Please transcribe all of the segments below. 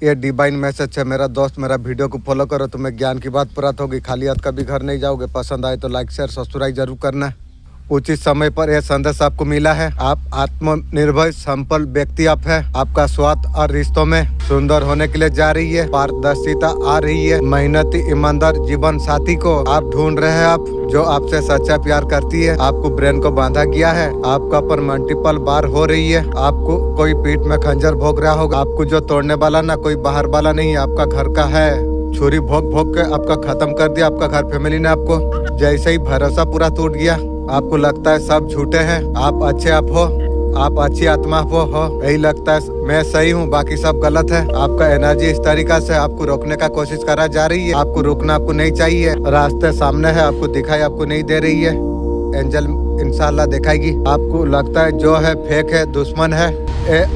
ये divine message है मेरा दोस्त, मेरा वीडियो को फॉलो करो, तुम्हें ज्ञान की बात प्राप्त होगी। खाली हाथ कभी घर नहीं जाओगे। पसंद आए तो लाइक शेयर सब्सक्राइब जरूर करना। उचित समय पर यह संदेश आपको मिला है। आप आत्मनिर्भर संपन्न व्यक्ति आप है। आपका स्वास्थ्य और रिश्तों में सुंदर होने के लिए जा रही है। पारदर्शिता आ रही है। मेहनती ईमानदार जीवन साथी को आप ढूंढ रहे हैं। आप जो आपसे सच्चा प्यार करती है। आपको ब्रेन को बांधा गया है। आपका पर मल्टीपल बार हो रही है। आपको कोई पीठ में खंजर भोग रहा होगा। आपको जो तोड़ने वाला ना कोई बाहर वाला नहीं, आपका घर का है। छुरी भोग भोग के आपका खत्म कर दिया। आपका घर फैमिली ने आपको जैसे ही भरोसा पूरा टूट गया। आपको लगता है सब झूठे हैं। आप अच्छे आप हो। आप अच्छी आत्मा हो। यही लगता है मैं सही हूँ, बाकी सब गलत है। आपका एनर्जी इस तरीका से आपको रोकने का कोशिश करा जा रही है। आपको रुकना आपको नहीं चाहिए। रास्ते सामने है, आपको दिखाई आपको नहीं दे रही है। एंजल इंशाल्लाह दिखाएगी। आपको लगता है जो है फेक है, दुश्मन है।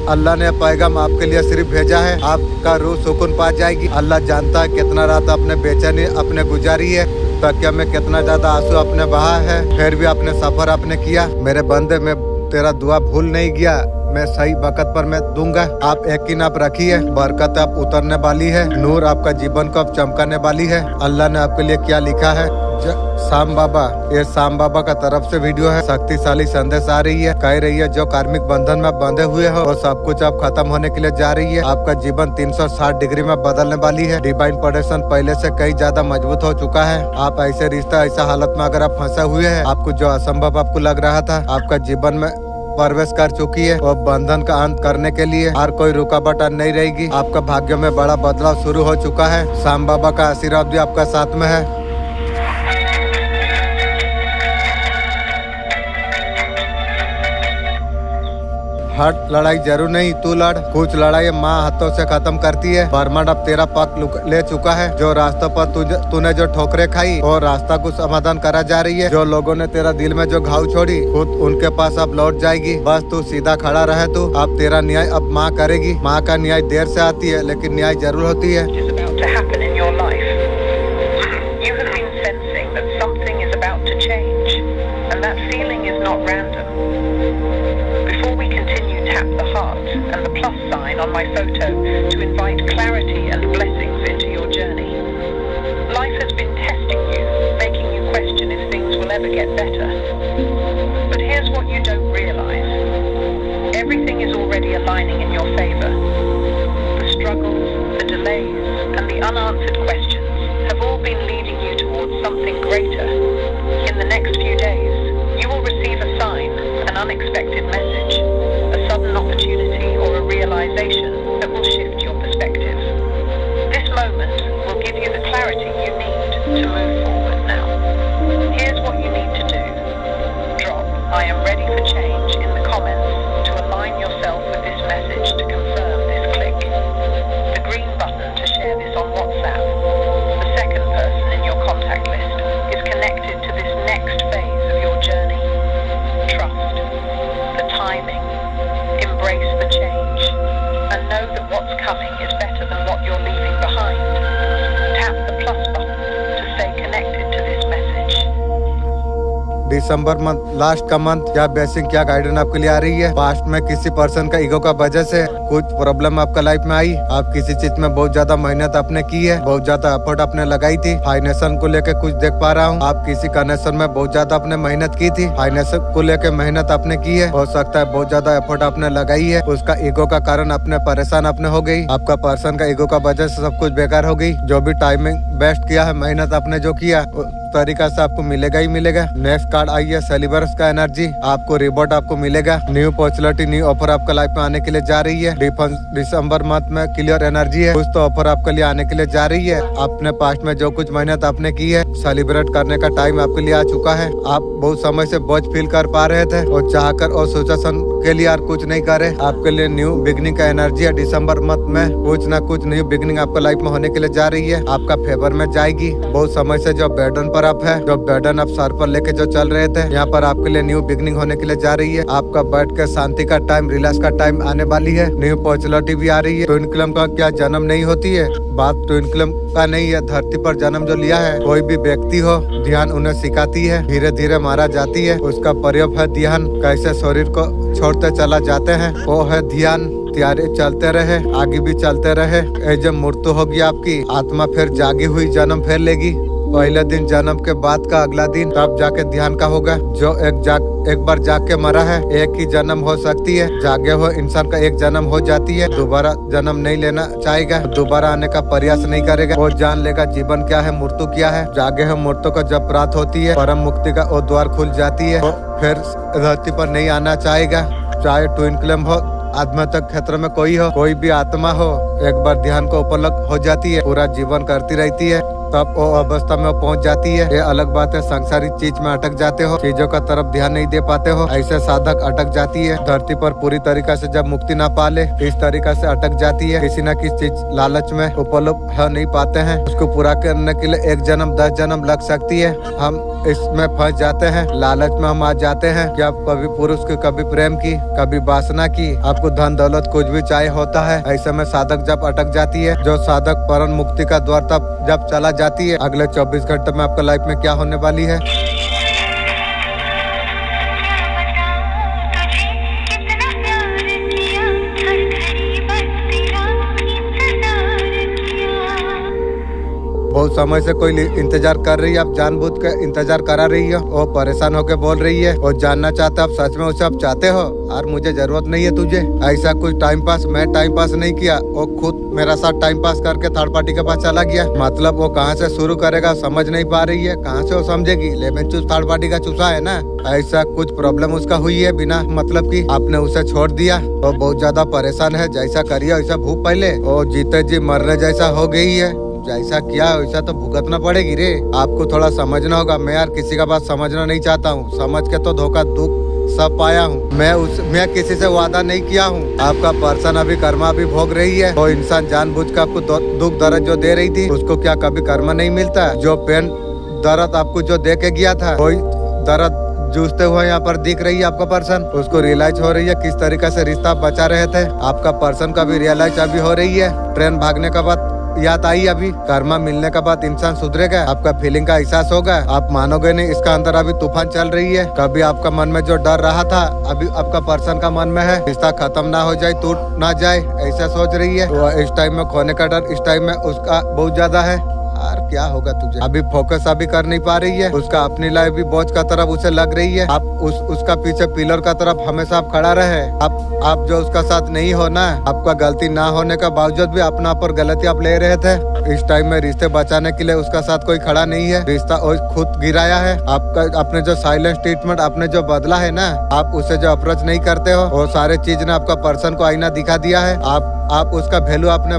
अल्लाह ने पैगाम आपके लिए सिर्फ भेजा है। आपका रूह सुकून पा जाएगी। अल्लाह जानता है कितना रात आपने बेचैनी अपने गुजारी है। तकिया में कितना ज्यादा आंसू अपने बहा है। फिर भी अपने सफर आपने किया। मेरे बंदे में तेरा दुआ भूल नहीं गया। मैं सही वक्त पर मैं दूंगा। आप यकीन आप रखिए। बरकत आप उतरने वाली है। नूर आपका जीवन को अब चमकाने वाली है। अल्लाह ने आपके लिए क्या लिखा है। शाम बाबा, ये शाम बाबा का तरफ से वीडियो है। शक्तिशाली संदेश आ रही है। कह रही है जो कार्मिक बंधन में बंधे हुए हो वो सब कुछ अब खत्म होने के लिए जा रही है। आपका जीवन 360 डिग्री में बदलने वाली है। डिवाइन प्रोटेक्शन पहले से कई ज्यादा मजबूत हो चुका है। आप ऐसे रिश्ता ऐसा हालत में अगर आप फंसे हुए हैं, आपको जो असंभव आपको लग रहा था आपका जीवन में प्रवेश कर चुकी है। और बंधन का अंत करने के लिए हर कोई रुकावट नहीं रहेगी। आपका भाग्य में बड़ा बदलाव शुरू हो चुका है। शाम बाबा का आशीर्वाद भी आपका साथ में है। हर लड़ाई जरूर नहीं तू लड़। कुछ लड़ाई माँ हाथों से खत्म करती है। ब्रह्मांड अब तेरा पक ले चुका है। जो रास्ते पर तूने जो ठोकरे खाई और रास्ता को समाधान करा जा रही है। जो लोगों ने तेरा दिल में जो घाव छोड़ी खुद उनके पास अब लौट जाएगी। बस तू सीधा खड़ा रहे। तू अब तेरा न्याय अब माँ करेगी। माँ का न्याय देर से आती है लेकिन न्याय जरूर होती है। And the plus sign on my photo to invite clarity and blessings into your journey. Life has been testing you, making you question if things will ever get better. But here's what you don't realize. Everything is already aligning in your favor. The struggles, the delays, and the unanswered questions have all been leading you towards something greater. In the next few days, you will receive a sign, an unexpected message, a sudden opportunity or a realization that will shift your perspective. This moment will give you the clarity you need to move forward now. Here's what you need to do. Drop "I am ready for change" in the comments to align yourself with this message to confirm this click. The green button to share this on WhatsApp. The second person in your contact list is connected to this next phase of your journey. Trust the timing. Embrace the change and know that what's coming is better than what you're leaving behind. Tap the plus button to stay connected to this message. December month last का month क्या blessing क्या guidance आपके लिए आ रही है। Past में किसी person का ईगो का वजह से कुछ प्रॉब्लम आपका लाइफ में आई। आप किसी चीज में बहुत ज्यादा मेहनत आपने की है, बहुत ज्यादा एफर्ट आपने लगाई थी। फाइनेंशियल को लेके कुछ देख पा रहा हूँ। आप किसी कनेक्शन में बहुत ज्यादा आपने मेहनत की थी। फाइनेंशियल को लेके मेहनत आपने की है। हो सकता है बहुत ज्यादा एफर्ट आपने लगाई है। उसका ईगो का कारण अपने परेशान आपने हो गई। आपका पर्सन का ईगो का वजह से सब कुछ बेकार हो गई। जो भी टाइमिंग बेस्ट किया है, मेहनत आपने जो किया तरीका से आपको मिलेगा ही मिलेगा। नेक्स्ट कार्ड आई है सेलिब्रेस का एनर्जी। आपको रिवॉर्ड आपको मिलेगा। न्यू अपॉर्चुनिटी न्यू ऑफर आपका लाइफ में आने के लिए जा रही है। दिसंबर मंथ में क्लियर एनर्जी है। कुछ तो ऑफर आपके लिए आने के लिए जा रही है। अपने पास्ट में जो कुछ मेहनत आपने की है सेलिब्रेट करने का टाइम आपके लिए आ चुका है। आप बहुत समय से बोझ फील कर पा रहे थे और चाहकर और सिचुएशन के लिए कुछ नहीं करे। आपके लिए न्यू बिगनिंग का एनर्जी है। दिसंबर मंथ में कुछ ना कुछ न्यू बिगनिंग आपका लाइफ में होने के लिए जा रही है। आपका फेवर में जाएगी। बहुत समय से जो बर्डन पर आप है, जो बर्डन आप सर पर लेके जो चल रहे थे, यहाँ पर आपके लिए न्यू बिगनिंग होने के लिए जा रही है। आपका बैठ के शांति का टाइम, रिलैक्स का टाइम आने वाली है। न्यू अपॉर्चुनिटी भी आ रही है। ट्विन क्लम का क्या जन्म नहीं होती है, बात ट्विन क्लम का नहीं है। धरती पर जन्म जो लिया है कोई भी व्यक्ति हो, ध्यान उन्हें सिखाती है। धीरे धीरे मारा जाती है। उसका प्रयोग है ध्यान। कैसे शरीर को छोड़ते चला जाते हैं वो है ध्यान। त्यारे चलते रहे, आगे भी चलते रहे। ये जब मृत्यु होगी आपकी, आत्मा फिर जागी हुई जन्म फिर लेगी। पहले दिन जन्म के बाद का अगला दिन तब जाके ध्यान का होगा। जो एक बार जाग के मरा है, एक ही जन्म हो सकती है। जागे हुए इंसान का एक जन्म हो जाती है, दोबारा जन्म नहीं लेना चाहेगा, दोबारा आने का प्रयास नहीं करेगा। वो जान लेगा जीवन क्या है, मृत्यु क्या है। जागे हुए मृत्यु को जब प्राप्त होती है, परम मुक्ति का वो द्वार खुल जाती है, तो फिर धरती पर नहीं आना चाहेगा। चाहे ट्विन फ्लेम हो, आध्यात्मिक क्षेत्र में कोई भी आत्मा हो, एक बार ध्यान को उपलब्ध हो जाती है, पूरा जीवन करती रहती है, तब वो अवस्था में पहुंच जाती है। ये अलग बात है, सांसारिक चीज में अटक जाते हो, चीजों का तरफ ध्यान नहीं दे पाते हो, ऐसे साधक अटक जाती है। धरती पर पूरी तरीका से जब मुक्ति ना पाले, इस तरीका से अटक जाती है। किसी न किसी चीज लालच में उपलब्ध हो नहीं पाते हैं, उसको पूरा करने के लिए 1 जन्म 10 जन्म लग सकती है। हम इसमें फंस जाते हैं, लालच में हम आ जाते हैं कि आप कभी पुरुष की, कभी प्रेम की, कभी वासना की, आपको धन दौलत कुछ भी चाहिए होता है। ऐसे में साधक जब अटक जाती है, जो साधक परम मुक्ति का द्वार तब जब चला जाती है, अगले 24 घंटे में आपका लाइफ में क्या होने वाली है। बहुत समय से कोई इंतजार कर रही है, आप जानबूझ के इंतजार करा रही हो, वो परेशान होके बोल रही है, वो जानना चाहते आप सच में उसे आप चाहते हो, और मुझे जरूरत नहीं है तुझे। ऐसा कुछ टाइम पास मैं टाइम पास नहीं किया, वो खुद मेरा साथ टाइम पास करके थर्ड पार्टी के पास चला गया। मतलब वो कहाँ से शुरू करेगा समझ नहीं पा रही है, कहाँ से वो समझेगी। लेमन चूस थर्ड पार्टी का चूसा है ना, ऐसा कुछ प्रॉब्लम उसका हुई है बिना मतलब की आपने उसे छोड़ दिया। वो बहुत ज्यादा परेशान है, जैसा करिए वैसा भूख पहले, वो जीते जी मरने जैसा हो गई है। जैसा किया वैसा तो भुगतना पड़ेगी रे। आपको थोड़ा समझना होगा। मैं यार किसी का बात समझना नहीं चाहता हूँ, समझ के तो धोखा दुख सब पाया हूँ। मैं किसी से वादा नहीं किया हूँ। आपका पर्सन अभी कर्मा भी भोग रही है। वो इंसान जानबूझ के आपको दुख दर्द जो दे रही थी, उसको क्या कभी कर्मा नहीं मिलता? जो पेन दर्द आपको जो दे के गया था, कोई दर्द जूझते हुए यहाँ पर दिख रही है आपका पर्सन, उसको रियलाइज हो रही है किस तरीके से रिश्ता बचा रहे थे। आपका पर्सन का भी रियलाइज अभी हो रही है। ट्रेन भागने का बाद याद आई, अभी कर्मा मिलने के बाद इंसान सुधरेगा, आपका फीलिंग का एहसास होगा। आप मानोगे नहीं, इसका अंदर अभी तूफान चल रही है। कभी आपका मन में जो डर रहा था, अभी आपका पर्सन का मन में है रिश्ता खत्म ना हो जाए, टूट ना जाए, ऐसा सोच रही है। तो इस टाइम में खोने का डर इस टाइम में उसका बहुत ज्यादा है। यार क्या होगा तुझे? अभी फोकस अभी कर नहीं पा रही है, उसका अपनी लाइफ भी बोझ का तरफ उसे लग रही है। आप उसका पीछे पिलर का तरफ हमेशा आप खड़ा रहे। आप जो उसका साथ नहीं हो ना, आपका गलती ना होने का बावजूद भी अपना पर गलती आप ले रहे थे। इस टाइम में रिश्ते बचाने के लिए उसका साथ कोई खड़ा नहीं है, रिश्ता खुद गिराया है। आपका अपने जो साइलेंट ट्रीटमेंट आपने जो बदला है ना, आप उसे जो अप्रोच नहीं करते हो, वो सारे चीज ने आपका पर्सन को आईना दिखा दिया है। आप उसका वैल्यू आपने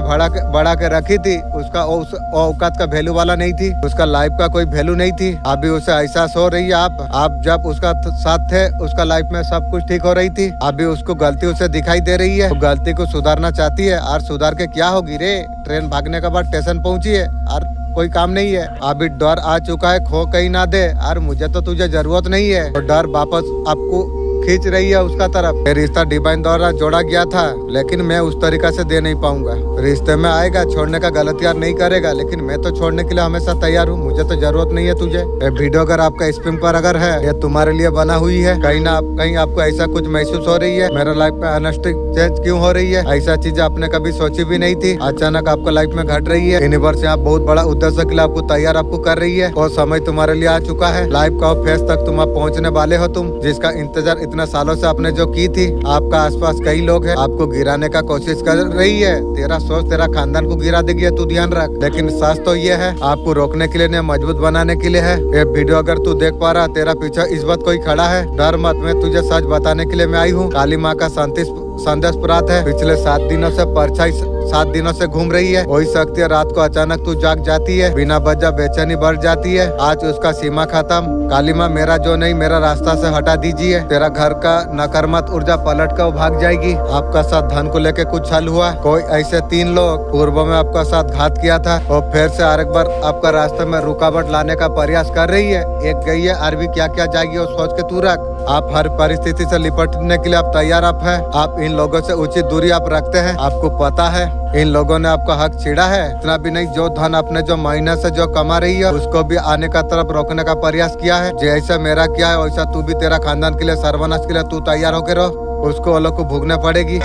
बढ़ा के रखी थी, उसका औकात का वैल्यू वाला नहीं थी, उसका लाइफ का कोई वैल्यू नहीं थी। अभी उसे एहसास हो रही है। आप जब उसका साथ थे, उसका लाइफ में सब कुछ ठीक हो रही थी। अभी उसको गलती उसे दिखाई दे रही है, तो गलती को सुधारना चाहती है। और सुधार के क्या होगी रे? ट्रेन भागने के बाद स्टेशन पहुंची है और कोई काम नहीं है। अभी डर आ चुका है, खो कहीं ना दे। और मुझे तो तुझे जरूरत नहीं है, तो डर वापस आपको खींच रही है उसका तरफ। रिश्ता डिवाइन द्वारा जोड़ा गया था, लेकिन मैं उस तरीका से दे नहीं पाऊंगा। रिश्ते में आएगा, छोड़ने का गलत यार नहीं करेगा, लेकिन मैं तो छोड़ने के लिए हमेशा तैयार हूँ। मुझे तो जरूरत नहीं है तुझे। ये वीडियो अगर आपका स्पिन पर अगर है, ये तुम्हारे लिए बना हुई है। कहीं आपको ऐसा कुछ महसूस हो रही है, मेरा लाइफ में अनस्टिक चेंज क्यों हो रही है? ऐसा चीज आपने कभी सोची भी नहीं थी, अचानक आपका लाइफ में घट रही है। यूनिवर्स यहाँ बहुत बड़ा उद्देश्य के लिए आपको तैयार आपको कर रही है, और समय तुम्हारे लिए आ चुका है। लाइफ का फेस तक तुम पहुँचने वाले हो, तुम जिसका इंतजार इतना सालों से आपने जो की थी। आपका आसपास कई लोग हैं, आपको गिराने का कोशिश कर रही है। तेरा सोच तेरा खानदान को गिरा देगी, तू ध्यान रख। लेकिन सच तो ये है, आपको रोकने के लिए नहीं, मजबूत बनाने के लिए है। ये वीडियो अगर तू देख पा रहा, तेरा पीछे इस बात कोई खड़ा है, डर मत। मैं तुझे सच बताने के लिए मैं आई हूँ। काली माँ का संदेश प्राप्त है। पिछले 7 दिनों से परछाई 7 दिनों से घूम रही है। वही शक्ति है, रात को अचानक तू जाग जाती है, बिना वजह बेचैनी बढ़ जाती है। आज उसका सीमा खत्म। काली माँ मेरा जो नहीं, मेरा रास्ता से हटा दीजिए। तेरा घर का नकारात्मक ऊर्जा पलट कर भाग जाएगी। आपका साथ धन को लेके कुछ हल हुआ। कोई ऐसे 3 लोग पूर्व में आपका साथ घात किया था, और फिर से हर एक बार आपका रास्ते में रुकावट लाने का प्रयास कर रही है। एक गई है, और भी क्या क्या जाएगी वो सोच के तू रख। आप हर परिस्थिति से निपटने के लिए आप तैयार आप है। आप इन लोगों से उचित दूरी आप रखते हैं। आपको पता है इन लोगों ने आपका हक छीड़ा है। इतना भी नहीं, जो धन अपने जो महीने से जो कमा रही है, उसको भी आने का तरफ रोकने का प्रयास किया है। जैसा मेरा किया है, वैसा तू भी तेरा खानदान के लिए, सर्वनाश के लिए तू तैयार होकर रहो। उसको अलग को भोगना पड़ेगी।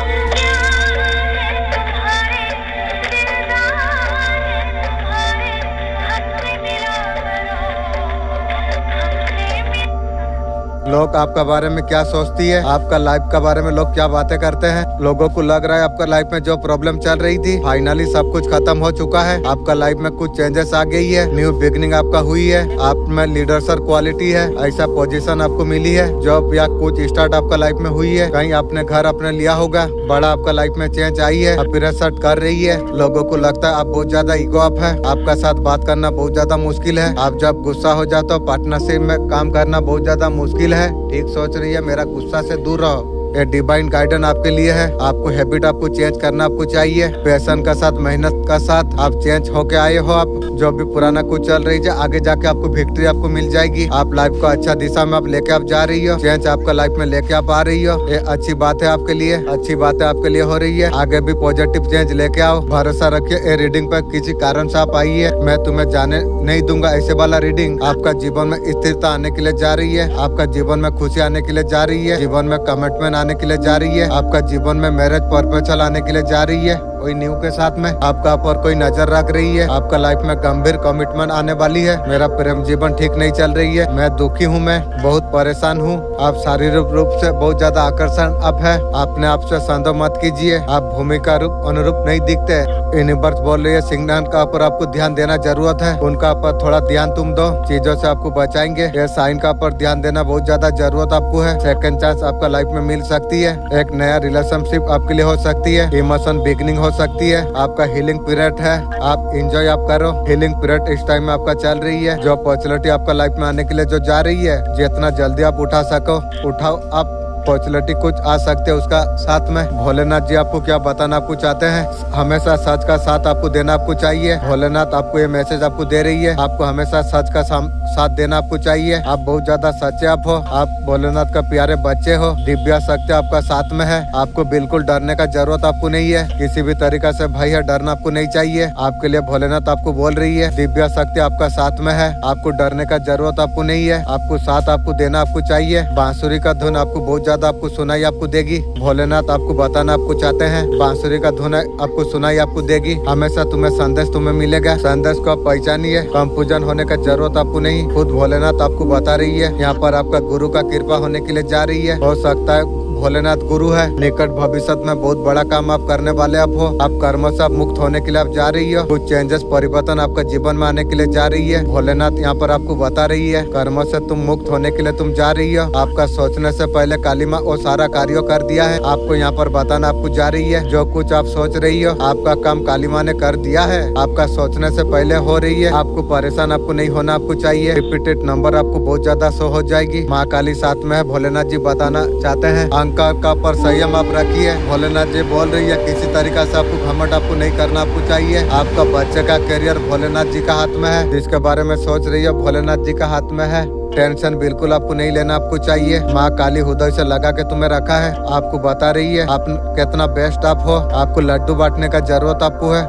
लोग आपका बारे में क्या सोचती है, आपका लाइफ के बारे में लोग क्या बातें करते हैं। लोगों को लग रहा है आपका लाइफ में जो प्रॉब्लम चल रही थी फाइनली सब कुछ खत्म हो चुका है। आपका लाइफ में कुछ चेंजेस आ गई है, न्यू बिगनिंग आपका हुई है, आप में लीडरशिप क्वालिटी है, ऐसा पोजीशन आपको मिली है, जॉब या कुछ स्टार्ट आपका लाइफ में हुई है, कहीं आपने घर अपने लिया होगा, बड़ा आपका लाइफ में चेंज आई है, अपीयरेंस कर रही है। लोगों को लगता है आप बहुत ज्यादा ईगो अप है, आपका साथ बात करना बहुत ज्यादा मुश्किल है, आप जब गुस्सा हो जाते हो पार्टनरशिप में काम करना बहुत ज्यादा मुश्किल है। ठीक सोच रही है, मेरा गुस्सा से दूर रहो। ये डिवाइन गाइडेंस आपके लिए है। आपको हैबिट आपको चेंज करना आपको चाहिए, पैशन का साथ मेहनत का साथ आप चेंज होके आए हो। आप जो भी पुराना कुछ चल रही है आगे जाके आपको विक्ट्री आपको मिल जाएगी। आप लाइफ को अच्छा दिशा में आप लेके आप जा रही हो, चेंज आपका लाइफ में लेके आप आ रही हो। ये अच्छी बात है आपके लिए, अच्छी बात है आपके लिए हो रही है। आगे भी पॉजिटिव चेंज लेके आओ, भरोसा रखिए। ये रीडिंग पर किसी कारण से आप आई है, मैं तुम्हें जाने नहीं दूंगा ऐसे वाला रीडिंग आपका जीवन में स्थिरता आने के लिए जा रही है, आपका जीवन में खुशी आने के लिए जा रही है, जीवन में कमिटमेंट आने के लिए जा रही है, आपका जीवन में मैरिज परपेचुअल आने के लिए जा रही है। कोई न्यू के साथ में आपका ऊपर कोई नजर रख रही है, आपका लाइफ में गंभीर कमिटमेंट आने वाली है। मेरा प्रेम जीवन ठीक नहीं चल रही है, मैं दुखी हूँ, मैं बहुत परेशान हूँ। आप शारीरिक रूप से बहुत ज्यादा आकर्षण अब है, अपने आप से संदेह मत कीजिए। आप भूमिका रूप अनुरूप नहीं दिखते। यूनिवर्स बोल रही है सिग्नल का ऊपर आपको ध्यान देना जरूरत है, उनका ऊपर थोड़ा ध्यान तुम दो, चीजों से आपको बचाएंगे। ये साइन का ऊपर ध्यान देना बहुत ज्यादा जरूरत आपको है। सेकंड चांस आपका लाइफ में मिल सकती है, एक नया रिलेशनशिप आपके लिए हो सकती है, इमोशन बिगनिंग हो सकती है। आपका हीलिंग पीरियड है, आप एंजॉय आप करो। हीलिंग पीरियड इस टाइम में आपका चल रही है। जो अपॉर्चुनिटी आपका लाइफ में आने के लिए जो जा रही है, जितना जल्दी आप उठा सको उठाओ। आप अपॉर्चुनिटी कुछ आ सकते हैं उसका साथ में। भोलेनाथ जी आपको क्या बताना आपको चाहते हैं, हमेशा सच का साथ आपको देना आपको चाहिए। भोलेनाथ आपको ये मैसेज आपको दे रही है, आपको हमेशा सच का साथ देना आपको चाहिए। आप बहुत ज्यादा सच्चे आप हो, आप भोलेनाथ का प्यारे बच्चे हो, दिव्य शक्ति आपका साथ में है। आपको बिल्कुल डरने का जरूरत आपको नहीं है, किसी भी तरीका से भय है डरना आपको नहीं चाहिए। आपके लिए भोलेनाथ आपको बोल रही है दिव्य शक्ति आपका साथ में है, आपको डरने का जरूरत आपको नहीं है। आपको साथ आपको देना आपको चाहिए। बांसुरी का धुन आपको बहुत ज्यादा आपको सुनाई आपको देगी। भोलेनाथ आपको बताना आपको चाहते हैं, बांसुरी का धुन आपको सुनाई आपको देगी। हमेशा तुम्हें संदेश तुम्हें मिलेगा, संदेश को आप पहचानिए। कंफ्यूजन होने का जरूरत आपको नहीं, खुद भोलेनाथ आपको बता रही है। यहाँ पर आपका गुरु का कृपा होने के लिए जा रही है। हो सकता है भोलेनाथ गुरु है, निकट भविष्य में बहुत बड़ा काम आप करने वाले आप हो। आप कर्मों से आप मुक्त होने के लिए आप जा रही हो, कुछ चेंजेस परिवर्तन आपका जीवन में आने के लिए जा रही है। भोलेनाथ यहाँ पर आपको बता रही है कर्मों से तुम मुक्त होने के लिए तुम जा रही हो। आपका सोचने से पहले काली माँ वो सारा कार्य कर दिया है, आपको यहाँ पर बताना आपको जा रही है। जो कुछ आप सोच रही हो आपका काम काली माँ ने कर दिया है, आपका सोचने से पहले हो रही है। आपको परेशान आपको नहीं होना आपको चाहिए। रिपीटेड नंबर आपको बहुत ज्यादा शो हो जाएगी। माँ काली साथ में है, भोलेनाथ जी बताना चाहते हैं। का पर संयम आप रखिए। भोलेनाथ जी बोल रही है किसी तरीका से आपको घमंड आपको नहीं करना आपको चाहिए। आपका बच्चे का करियर भोलेनाथ जी का हाथ में है, जिसके बारे में सोच रही है भोलेनाथ जी का हाथ में है। टेंशन बिल्कुल आपको नहीं लेना आपको चाहिए। माँ काली हृदय से लगा के तुम्हें रखा है, आपको बता रही है आप कितना बेस्ट आप हो। आपको लड्डू बांटने का जरूरत आपको है।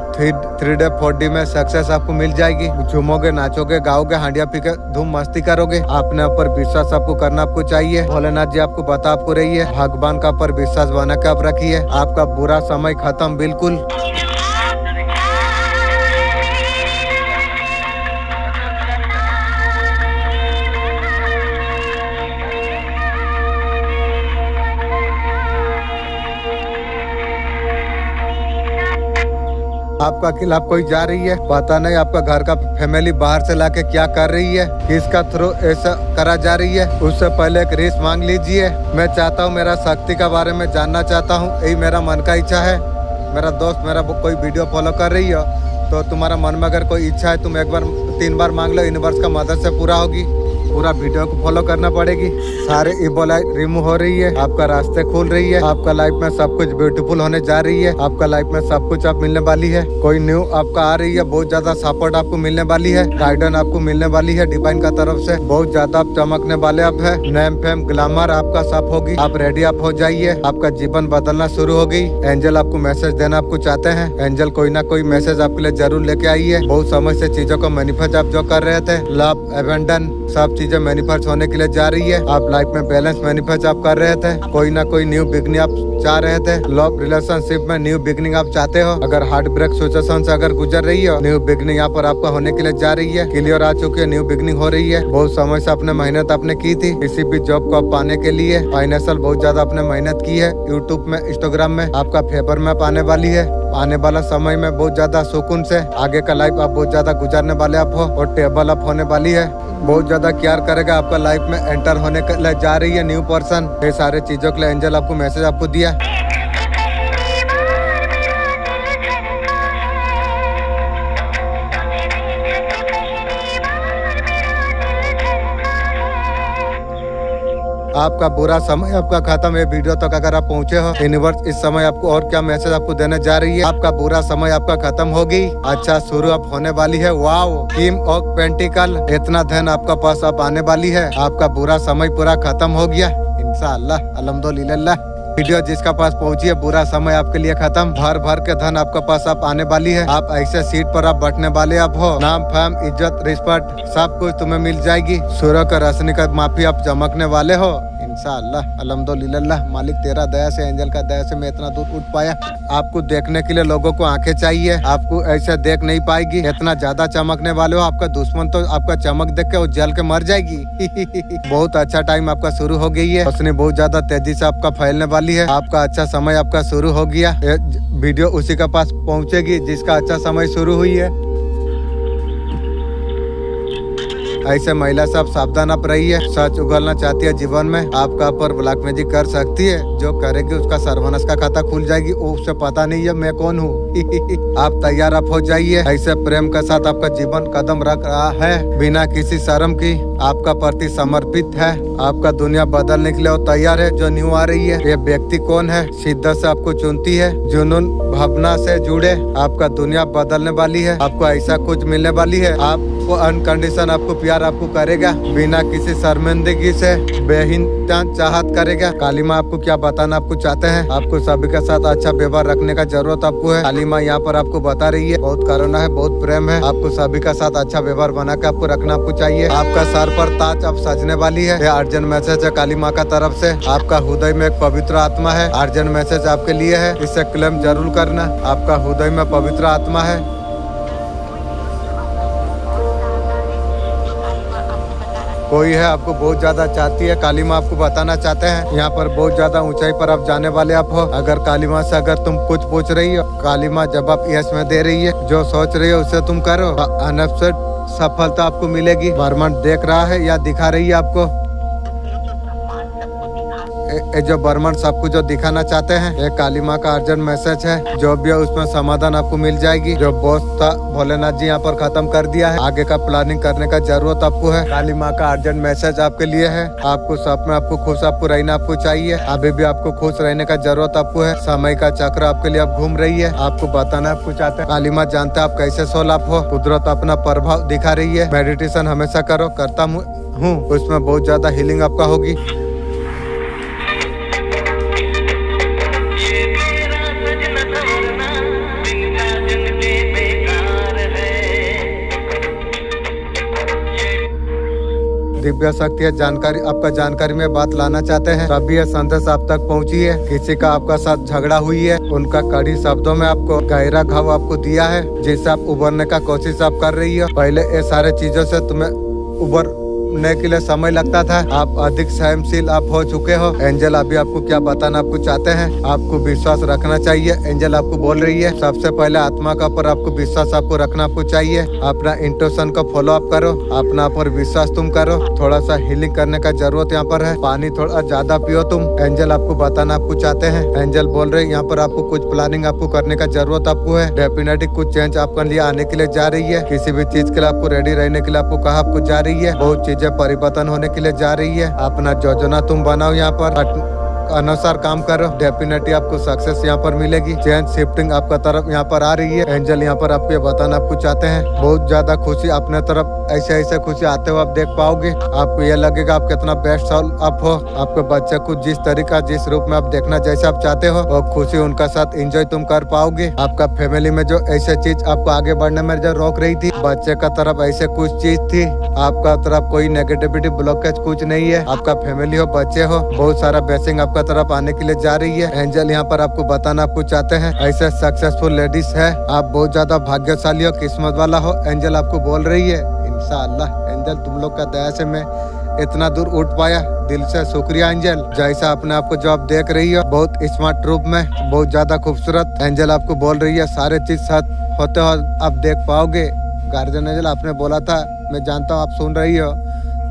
3D 4D में सक्सेस आपको मिल जाएगी। झूमोगे, नाचोगे, गाओगे, हांडिया पी के धूम मस्ती करोगे। अपने ऊपर विश्वास आपको करना आपको चाहिए। भोलेनाथ जी आपको बता आपको रही है भगवान का ऊपर विश्वास बना के आप रखिए। आपका बुरा समय खत्म बिल्कुल। आपका खिलाफ कोई जा रही है, पता नहीं आपका घर का फैमिली बाहर से लाके क्या कर रही है, किसका थ्रू ऐसा करा जा रही है। उससे पहले एक रेस मांग लीजिए। मैं चाहता हूँ मेरा शक्ति के बारे में जानना चाहता हूँ, यही मेरा मन का इच्छा है। मेरा दोस्त मेरा कोई वीडियो फॉलो कर रही हो तो तुम्हारा मन में अगर कोई इच्छा है तुम एक बार 3 बार मांग लो, यूनिवर्स का मदद से पूरा होगी। पूरा वीडियो को फॉलो करना पड़ेगी। सारे इबोलाइट रिमूव हो रही है, आपका रास्ते खुल रही है। आपका लाइफ में सब कुछ ब्यूटीफुल होने जा रही है। आपका लाइफ में सब कुछ आप मिलने वाली है। कोई न्यू आपका आ रही है, बहुत ज्यादा सपोर्ट आपको मिलने वाली है, गाइडेंस आपको मिलने वाली है डिवाइन का तरफ से। बहुत ज्यादा आप चमकने वाले आप है। नेम फेम ग्लैमर आपका सब होगी। आप रेडी आप हो जाइए, आपका जीवन बदलना शुरू हो गई। एंजल आपको मैसेज देना आपको चाहते हैं। एंजल कोई ना कोई मैसेज आपके लिए जरूर लेके आई है। बहुत समय से चीजों को मैनिफेस्ट आप जो कर रहे थे, लव, एबंडन, सब चीजें मैनिफेस्ट होने के लिए जा रही है। आप लाइफ में बैलेंस मैनिफेस्ट आप कर रहे थे, कोई ना कोई न्यू बिगनिंग आप चाह रहे थे, लव रिलेशनशिप में न्यू बिगनिंग आप चाहते हो। अगर हार्ट ब्रेक सिचुएशन से अगर गुजर रही हो, न्यू बिगनिंग यहाँ पर आपका होने के लिए जा रही है, क्लियर आ चुकी है, न्यू बिगनिंग हो रही है। बहुत समय से अपने मेहनत आपने की थी किसी भी जॉब को आप पाने के लिए, फाइनेंशियल बहुत ज्यादा आपने मेहनत की है। यूट्यूब में, इंस्टाग्राम में आपका फेवर में आने वाली है। आने वाला समय में बहुत ज्यादा सुकून से आगे का लाइफ आप बहुत ज्यादा गुजारने वाले आप हो और टेबल अप होने वाली है। बहुत ज्यादा केयर करेगा आपका लाइफ में एंटर होने के लिए जा रही है न्यू पर्सन। ये सारे चीजों के लिए एंजल आपको मैसेज आपको दिया। आपका बुरा समय आपका खत्म है। वीडियो तक अगर आप पहुंचे हो, यूनिवर्स इस समय आपको और क्या मैसेज आपको देने जा रही है। आपका बुरा समय आपका खत्म होगी, अच्छा शुरू अब होने वाली है। वाओ, किंग ऑफ पेंटिकल, इतना धन आपका पास अब आने वाली है। आपका बुरा समय पूरा खत्म हो गया इंशाअल्लाह, अल्हम्दुलिल्लाह। वीडियो जिसका पास पहुंची है, बुरा समय आपके लिए खत्म, भर भर के धन आपके पास आप आने वाली है। आप ऐसे सीट पर आप बैठने वाले आप हो, नाम फेम इज्जत रिस्पेक्ट सब कुछ तुम्हें मिल जाएगी। सूर्य का रोशनी का माफी आप चमकने वाले हो इंशाअल्लाह, अल्हम्दुलिल्लाह। मालिक तेरा दया से, एंजल का दया से मैं इतना दूर उठ पाया। आपको देखने के लिए लोगों को आंखें चाहिए, आपको ऐसे देख नहीं पाएगी, इतना ज्यादा चमकने वाले हो। आपका दुश्मन तो आपका चमक देख के वो जल के मर जाएगी। बहुत अच्छा टाइम आपका शुरू हो गई है, रोशनी बहुत ज्यादा तेजी से आपका फैलने वाली है। आपका अच्छा समय आपका शुरू हो गया। वीडियो उसी के पास पहुंचेगी जिसका अच्छा समय शुरू हुई है। ऐसे महिला से आप सावधान आप रहिए। सच उगलना चाहती है जीवन में, आपका पर ब्लैक मैजिक कर सकती है। जो करेगी उसका सर्वनाश का खाता खुल जाएगी। उससे पता नहीं है मैं कौन हूँ। आप तैयार आप हो जाइए। ऐसे प्रेम के साथ आपका जीवन कदम रख रहा है, बिना किसी शर्म की आपका प्रति समर्पित है। आपका दुनिया बदलने के लिए वो तैयार है। जो न्यू आ रही है, ये व्यक्ति कौन है, शिद्दत से आपको चुनती है। जुनून भावना से जुड़े, आपका दुनिया बदलने वाली है। आपको ऐसा कुछ मिलने वाली है। आपको अनकंडीशन आपको प्यार आपको करेगा, बिना किसी शर्मिंदगी से बेहिंता चाहत करेगा। काली माँ आपको क्या बताना आपको चाहते हैं, आपको सभी के साथ अच्छा व्यवहार रखने का जरूरत आपको है। काली माँ यहाँ पर आपको बता रही है, बहुत करुणा है, बहुत प्रेम है। आपको सभी का साथ अच्छा व्यवहार बना के आपको रखना आपको चाहिए। आपका सर पर ताज अब सजने वाली है। यह अर्जेंट मैसेज है काली माँ का तरफ से। आपका हृदय में एक पवित्र आत्मा है, अर्जेंट मैसेज आपके लिए है, इसे क्लेम जरूर करना। आपका हृदय में पवित्र आत्मा है। कोई है आपको बहुत ज्यादा चाहती है, काली माँ आपको बताना चाहते हैं। यहाँ पर बहुत ज्यादा ऊंचाई पर आप जाने वाले आप हो। अगर काली माँ से अगर तुम कुछ पूछ रही हो, काली माँ जवाब यस में दे रही है। जो सोच रही हो उसे तुम करो, अनवसर सफलता आपको मिलेगी। ब्रह्मांड देख रहा है या दिखा रही है आपको, जो ब्रह्मांड सबको जो दिखाना चाहते हैं, ये काली माँ का अर्जेंट मैसेज है। जो भी है उसमें समाधान आपको मिल जाएगी। जो बोझ था भोलेनाथ जी यहाँ पर खत्म कर दिया है। आगे का प्लानिंग करने का जरूरत आपको है। काली माँ का अर्जेंट मैसेज आपके लिए है। आपको सब में आपको खुश आपको रहना आपको चाहिए। अभी भी आपको खुश रहने का जरूरत आपको है। समय का चक्र आपके लिए आप घूम रही है, आपको बताना आपको चाहते हैं। काली माँ जानते हैं आप कैसे सोल आप हो। कुदरत अपना प्रभाव दिखा रही है। मेडिटेशन हमेशा करो, करता हूँ, उसमें बहुत ज्यादा हीलिंग आपका होगी। दिव्य शक्ति है, जानकारी आपका जानकारी में बात लाना चाहते हैं, तभी यह संदेश आप तक पहुंची है। किसी का आपका साथ झगड़ा हुई है, उनका कड़ी शब्दों में आपको गहरा घाव आपको दिया है, जिससे आप उबरने का कोशिश आप कर रही हो। पहले ये सारे चीजों से तुम्हें उबरने के लिए समय लगता था, आप अधिक सहनशील आप हो चुके हो। एंजल अभी आपको क्या बताना आपको चाहते हैं, आपको विश्वास रखना चाहिए। एंजल आपको बोल रही है, सबसे पहले आत्मा का पर आपको विश्वास आपको रखना आपको चाहिए। अपना इंट्यूशन को फॉलो अप करो, अपना पर विश्वास तुम करो। थोड़ा सा हीलिंग करने का जरूरत यहाँ पर है, पानी थोड़ा ज्यादा पियो तुम। एंजल आपको बताना आपको चाहते हैं। एंजल बोल रहे हैं यहाँ पर आपको कुछ प्लानिंग आपको करने का जरूरत आपको है। डेफिनेटली कुछ चेंज आपके लिए आने के लिए जा रही है। किसी भी चीज के लिए आपको रेडी रहने के लिए आपको कहा आपको जा रही है। बहुत चीजें परिवर्तन होने के लिए जा रही है। अपना योजना तुम बनाओ, यहाँ पर अनुसार काम करो, डेफिनेटली आपको सक्सेस यहाँ पर मिलेगी। चेंज शिफ्टिंग आपका तरफ यहाँ पर आ रही है। एंजल यहाँ पर आपको बताना आपको चाहते हैं, बहुत ज्यादा खुशी अपने तरफ ऐसे ऐसे खुशी आते हुए आप देख पाओगे। आपको ये लगेगा आप कितना बेस्ट आप हो। आपके बच्चे को जिस तरीका जिस रूप में आप देखना जैसे आप चाहते हो वो खुशी उनका साथ एंजॉय तुम कर पाओगे। आपका फैमिली में जो ऐसे चीज आपको आगे बढ़ने में जो रोक रही थी, बच्चे का तरफ ऐसे कुछ चीज थी, आपका तरफ कोई नेगेटिविटी ब्लॉकेज कुछ नहीं है। आपका फैमिली हो, बच्चे हो, बहुत सारा ब्लेसिंग आपका तरफ आने के लिए जा रही है। एंजल यहाँ पर आपको बताना आपको चाहते हैं, ऐसे सक्सेसफुल लेडीज है, आप बहुत ज्यादा भाग्यशाली हो, किस्मत वाला हो। एंजल आपको बोल रही है इंशाअल्लाह। एंजल तुम लोग का दया से मैं इतना दूर उठ पाया, दिल से शुक्रिया एंजल। जैसा अपने आपको जो आप देख रही हो, बहुत स्मार्ट रूप में, बहुत ज्यादा खूबसूरत। एंजल आपको बोल रही है सारे चीज साथ होते हो आप देख पाओगे। गार्जियन एंजल आपने बोला था, मैं जानता हूँ आप सुन रही हो,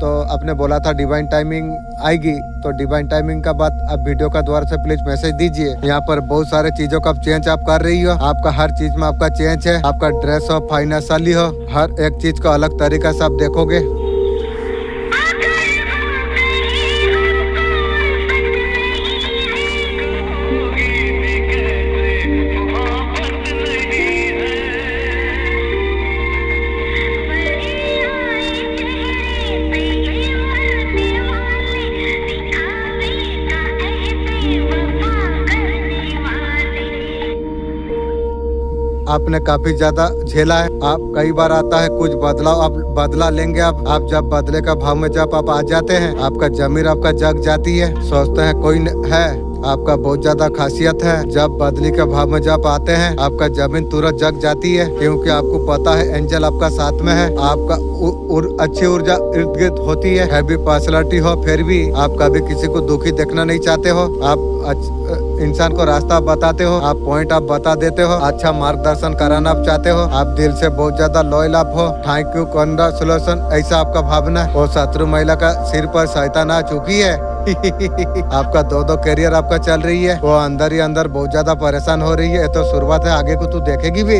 तो आपने बोला था डिवाइन टाइमिंग आएगी, तो डिवाइन टाइमिंग का बात आप वीडियो का द्वारा से प्लीज मैसेज दीजिए। यहाँ पर बहुत सारे चीजों का चेंज आप कर रही हो, आपका हर चीज में आपका चेंज है। आपका ड्रेस हो, फाइनेंशियली हो, हर एक चीज को अलग तरीका से आप देखोगे। आपने काफी ज्यादा झेला है, आप कई बार आता है कुछ बदलाव, आप बदला लेंगे। आप जब बदले का भाव में जब आप आ जाते हैं, आपका जमीर आपका जग जाती है, सोचते हैं कोई है, आपका बहुत ज्यादा खासियत है। जब बदली के भाव में जब आते हैं, आपका जमीन तुरंत जग जाती है, क्योंकि आपको पता है एंजल आपका साथ में है। आपका अच्छी ऊर्जा इर्द गिर्द होती है। हैवी पर्सनालिटी हो, फिर भी आप कभी किसी को दुखी देखना नहीं चाहते हो। आप इंसान को रास्ता बताते हो, आप पॉइंट आप बता देते हो, अच्छा मार्गदर्शन कराना आप चाहते हो। आप दिल से बहुत ज्यादा लॉयल आप हो। थैंक यू, कांग्रेचुलेशन, ऐसा आपका भावना। वो शत्रु महिला का सिर पर शैतान आ चुकी है। आपका दो करियर आपका चल रही है, वो अंदर ही अंदर बहुत ज्यादा परेशान हो रही है। तो शुरुआत है, आगे को तू देखेगी भी।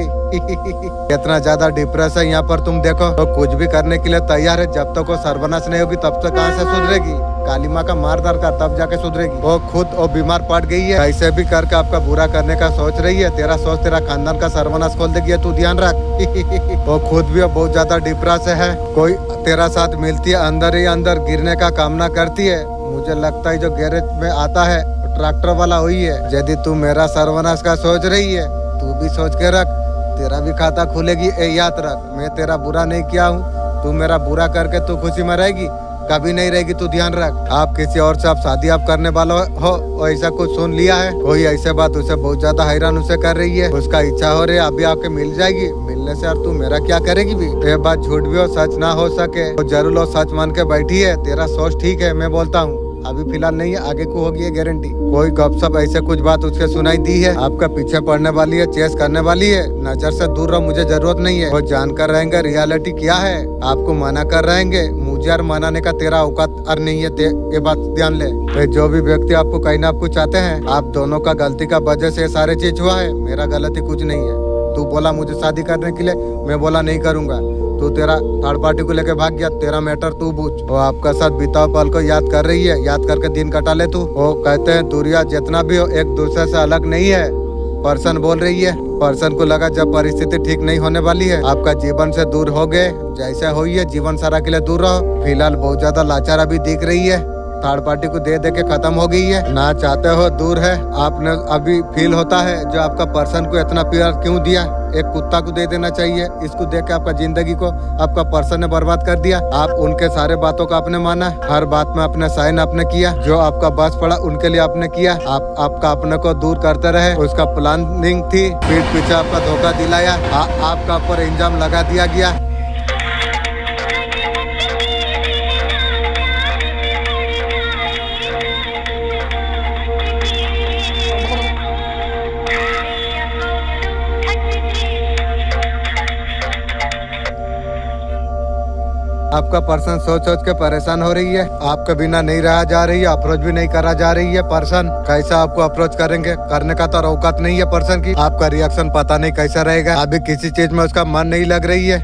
इतना ज्यादा डिप्रेस है यहाँ पर, तुम देखो तो कुछ भी करने के लिए तैयार है। जब तक वो सर्वनाश नहीं होगी तब तक कहाँ से सुधरेगी। काली माँ का मारदार का तब जाके सुधरेगी। वो खुद वो बीमार पड़ गई है, ऐसे भी करके आपका बुरा करने का सोच रही है। तेरा सोच तेरा खानदान का सर्वनाश खोल देगी, तू ध्यान रख। वो खुद भी बहुत ज्यादा डिप्रेस है। कोई तेरा साथ मिलती है, अंदर ही अंदर गिरने का कामना करती है। मुझे लगता है जो गैरेज में आता है ट्रैक्टर वाला वही है। यदि तू मेरा सर्वनाश का सोच रही है, तू भी सोच के रख, तेरा भी खाता खुलेगी। याद रख, मैं तेरा बुरा नहीं किया हूँ, तू मेरा बुरा करके तू खुशी में रहेगी, कभी नहीं रहेगी, तू ध्यान रख। आप किसी और से आप शादी आप करने वाला हो, ऐसा कुछ सुन लिया है, कोई ऐसे बात उसे बहुत ज्यादा हैरान उसे कर रही है, उसका इच्छा हो रही है अभी आके मिल जाएगी। मिलने से यार तू मेरा क्या करेगी भी। ये बात झूठ भी हो सच ना हो सके तो जरूर लो सच मान के बैठी है। तेरा सोच ठीक है, मैं बोलता हूँ, अभी फिलहाल नहीं है, आगे को होगी है गारंटी। कोई गपशप ऐसे कुछ बात उसके सुनाई दी है, आपका पीछे पड़ने वाली है, चेस करने वाली है। नजर से दूर रहो, मुझे जरूरत नहीं है। वो जानकर रहेंगे रियलिटी क्या है, आपको मना कर रहेंगे। मुझे यार मनाने का तेरा औकात और नहीं है, ये बात ध्यान ले। जो भी व्यक्ति आपको कहना आपको चाहते हैं, आप दोनों का गलती का वजह से सारे चीज हुआ है, मेरा गलती कुछ नहीं है। तू बोला मुझे शादी करने के लिए, मैं बोला नहीं करूंगा। तू तेरा थर्ड पार्टी को लेके भाग गया, तेरा मैटर तू पूछ। वो आपका साथ बीता पल को याद कर रही है, याद करके दिन कटा ले तू। वो कहते हैं दूरिया जितना भी हो एक दूसरे से अलग नहीं है। पर्सन बोल रही है, पर्सन को लगा जब परिस्थिति ठीक नहीं होने वाली है, आपका जीवन से दूर हो गए, जैसे हो ही है जीवन सारा के लिए दूर रहो। फिलहाल बहुत ज्यादा लाचार अभी दिख रही है, थर्ड पार्टी को दे दे के खत्म हो गई है, ना चाहते हो दूर है। आपने अभी फील होता है जो आपका पर्सन को इतना प्यार क्यों दिया, एक कुत्ता को दे देना चाहिए। इसको देख के आपका जिंदगी को आपका पर्सन ने बर्बाद कर दिया। आप उनके सारे बातों का आपने माना, हर बात में अपने साइन आपने किया, जो आपका बस पड़ा उनके लिए आपने किया। आपका अपने को दूर करते रहे, उसका प्लानिंग थी, पीठ पीछे आपका धोखा दिलाया, आपका ऊपर इंजाम लगा दिया गया। आपका पर्सन सोच सोच के परेशान हो रही है, आपके बिना नहीं रहा जा रही है, अप्रोच भी नहीं करा जा रही है। पर्सन कैसा आपको अप्रोच करेंगे, करने का तो औकात नहीं है पर्सन की। आपका रिएक्शन पता नहीं कैसा रहेगा। अभी किसी चीज में उसका मन नहीं लग रही है,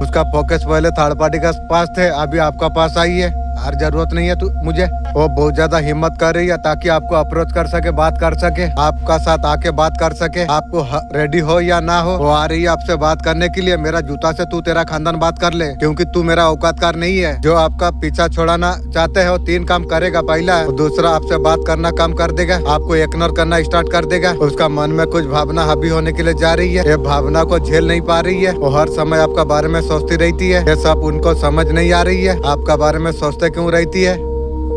उसका फोकस पहले थर्ड पार्टी के पास थे, अभी आपका पास आई है। और जरूरत नहीं है तू मुझे। वो बहुत ज्यादा हिम्मत कर रही है ताकि आपको अप्रोच कर सके, बात कर सके, आपका साथ आके बात कर सके। आपको रेडी हो या ना हो, वो आ रही है आपसे बात करने के लिए। मेरा जूता से तू तेरा खानदान बात कर ले, क्योंकि तू मेरा औकातकार नहीं है। जो आपका पीछा छोड़ाना चाहते हो 3 काम करेगा। पहला, दूसरा आपसे बात करना कम कर देगा, आपको इग्नोर करना स्टार्ट कर देगा। उसका मन में कुछ भावना हावी होने के लिए जा रही है, ये भावना को झेल नहीं पा रही है। वो हर समय आपका बारे में सोचती रहती है। ये सब उनको समझ नहीं आ रही है, आपका बारे में सोचते क्यों रहती है।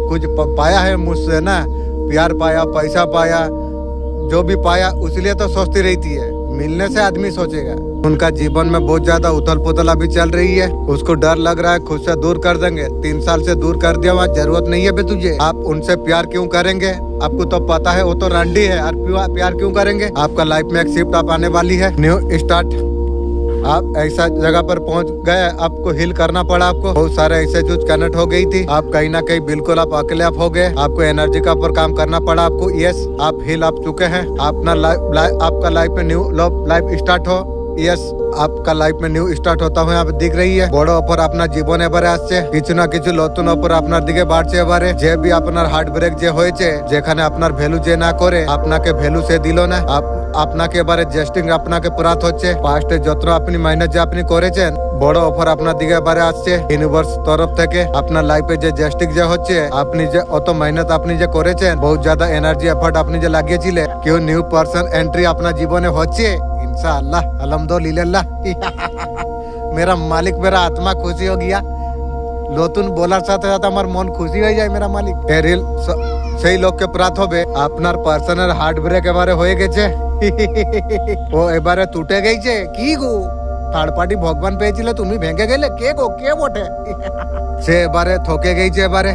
कुछ पाया है मुझसे ना, प्यार पाया, पैसा पाया, जो भी पाया उसलिए तो सोचती रहती है। मिलने से आदमी सोचेगा। उनका जीवन में बहुत ज्यादा उथल पुथल अभी चल रही है। उसको डर लग रहा है खुद से दूर कर देंगे। 3 साल से दूर कर दिया, वहाँ जरूरत नहीं है बे तुझे। आप उनसे प्यार क्यों करेंगे? आपको तो पता है वो तो रंडी है, और प्यार क्यों करेंगे? आपका लाइफ में एक शिफ्ट आप आने वाली है, न्यू स्टार्ट। आप ऐसा जगह पर पहुंच गए, आपको हिल करना पड़ा। आपको बहुत सारे ऐसे चीज कनेक्ट हो गई थी। आप कहीं ना कहीं बिल्कुल आप अकेले आप हो गए। आपको एनर्जी का ऊपर काम करना पड़ा आपको। यस, आप हिल आप चुके हैं। अपना आपका लाइफ में न्यू लाइफ स्टार्ट हो। यस, आपका लाइफ में न्यू स्टार्ट होता हुआ यहाँ पे दिख रही है। बड़ो ऊपर अपना जीवन এবারে আসছে, কিছু না কিছু নতুন উপর আপনার দিকে বাড়ছে। এবারে যে বি আপনার হার্ট ব্রেক যে হয়েছে, যেখানে আপনার ভ্যালু যে না করে আপনাকে ভ্যালু সে দিল না, আপনাকে এবারে জাস্টিং আপনাকে পুরাত হচ্ছে। পাস্টে যত আপনি মাইনাস যে আপনি করেছেন, বড় অফার আপনার দিকে এবারে আসছে ইউনিভার্স তরফ থেকে। আপনার লাইফে যে জাস্টিং যে হচ্ছে, আপনি যে অত মেহনত আপনি যে করেছেন, বহুত ज़्यादा এনার্জি এফর্ট আপনি যে লাগিয়েছিলেন, কেউ নিউ পার্সন এন্ট্রি আপনার জীবনে হচ্ছে। इंशाअल्लाह, अल्हम्दुलिल्लाह। मेरा मालिक, मेरा आत्मा खुशी हो गया। নতুন বলার সাথে সাথে আমার মন খুশি হয়ে যায়। মেরা মালিক এরিল সেই লোককে প্রাত হবে। আপনার পার্সনের হার্ট ব্রেক এবারে হয়ে গেছে। ও এবারে টুটে গেছে। কি গো, থার্ড পার্টি ভগবান পেয়েছিল, তুমি ভেঙে গেলে? কে গো, কে বটে? সে এবারে থকে গেছে। এবারে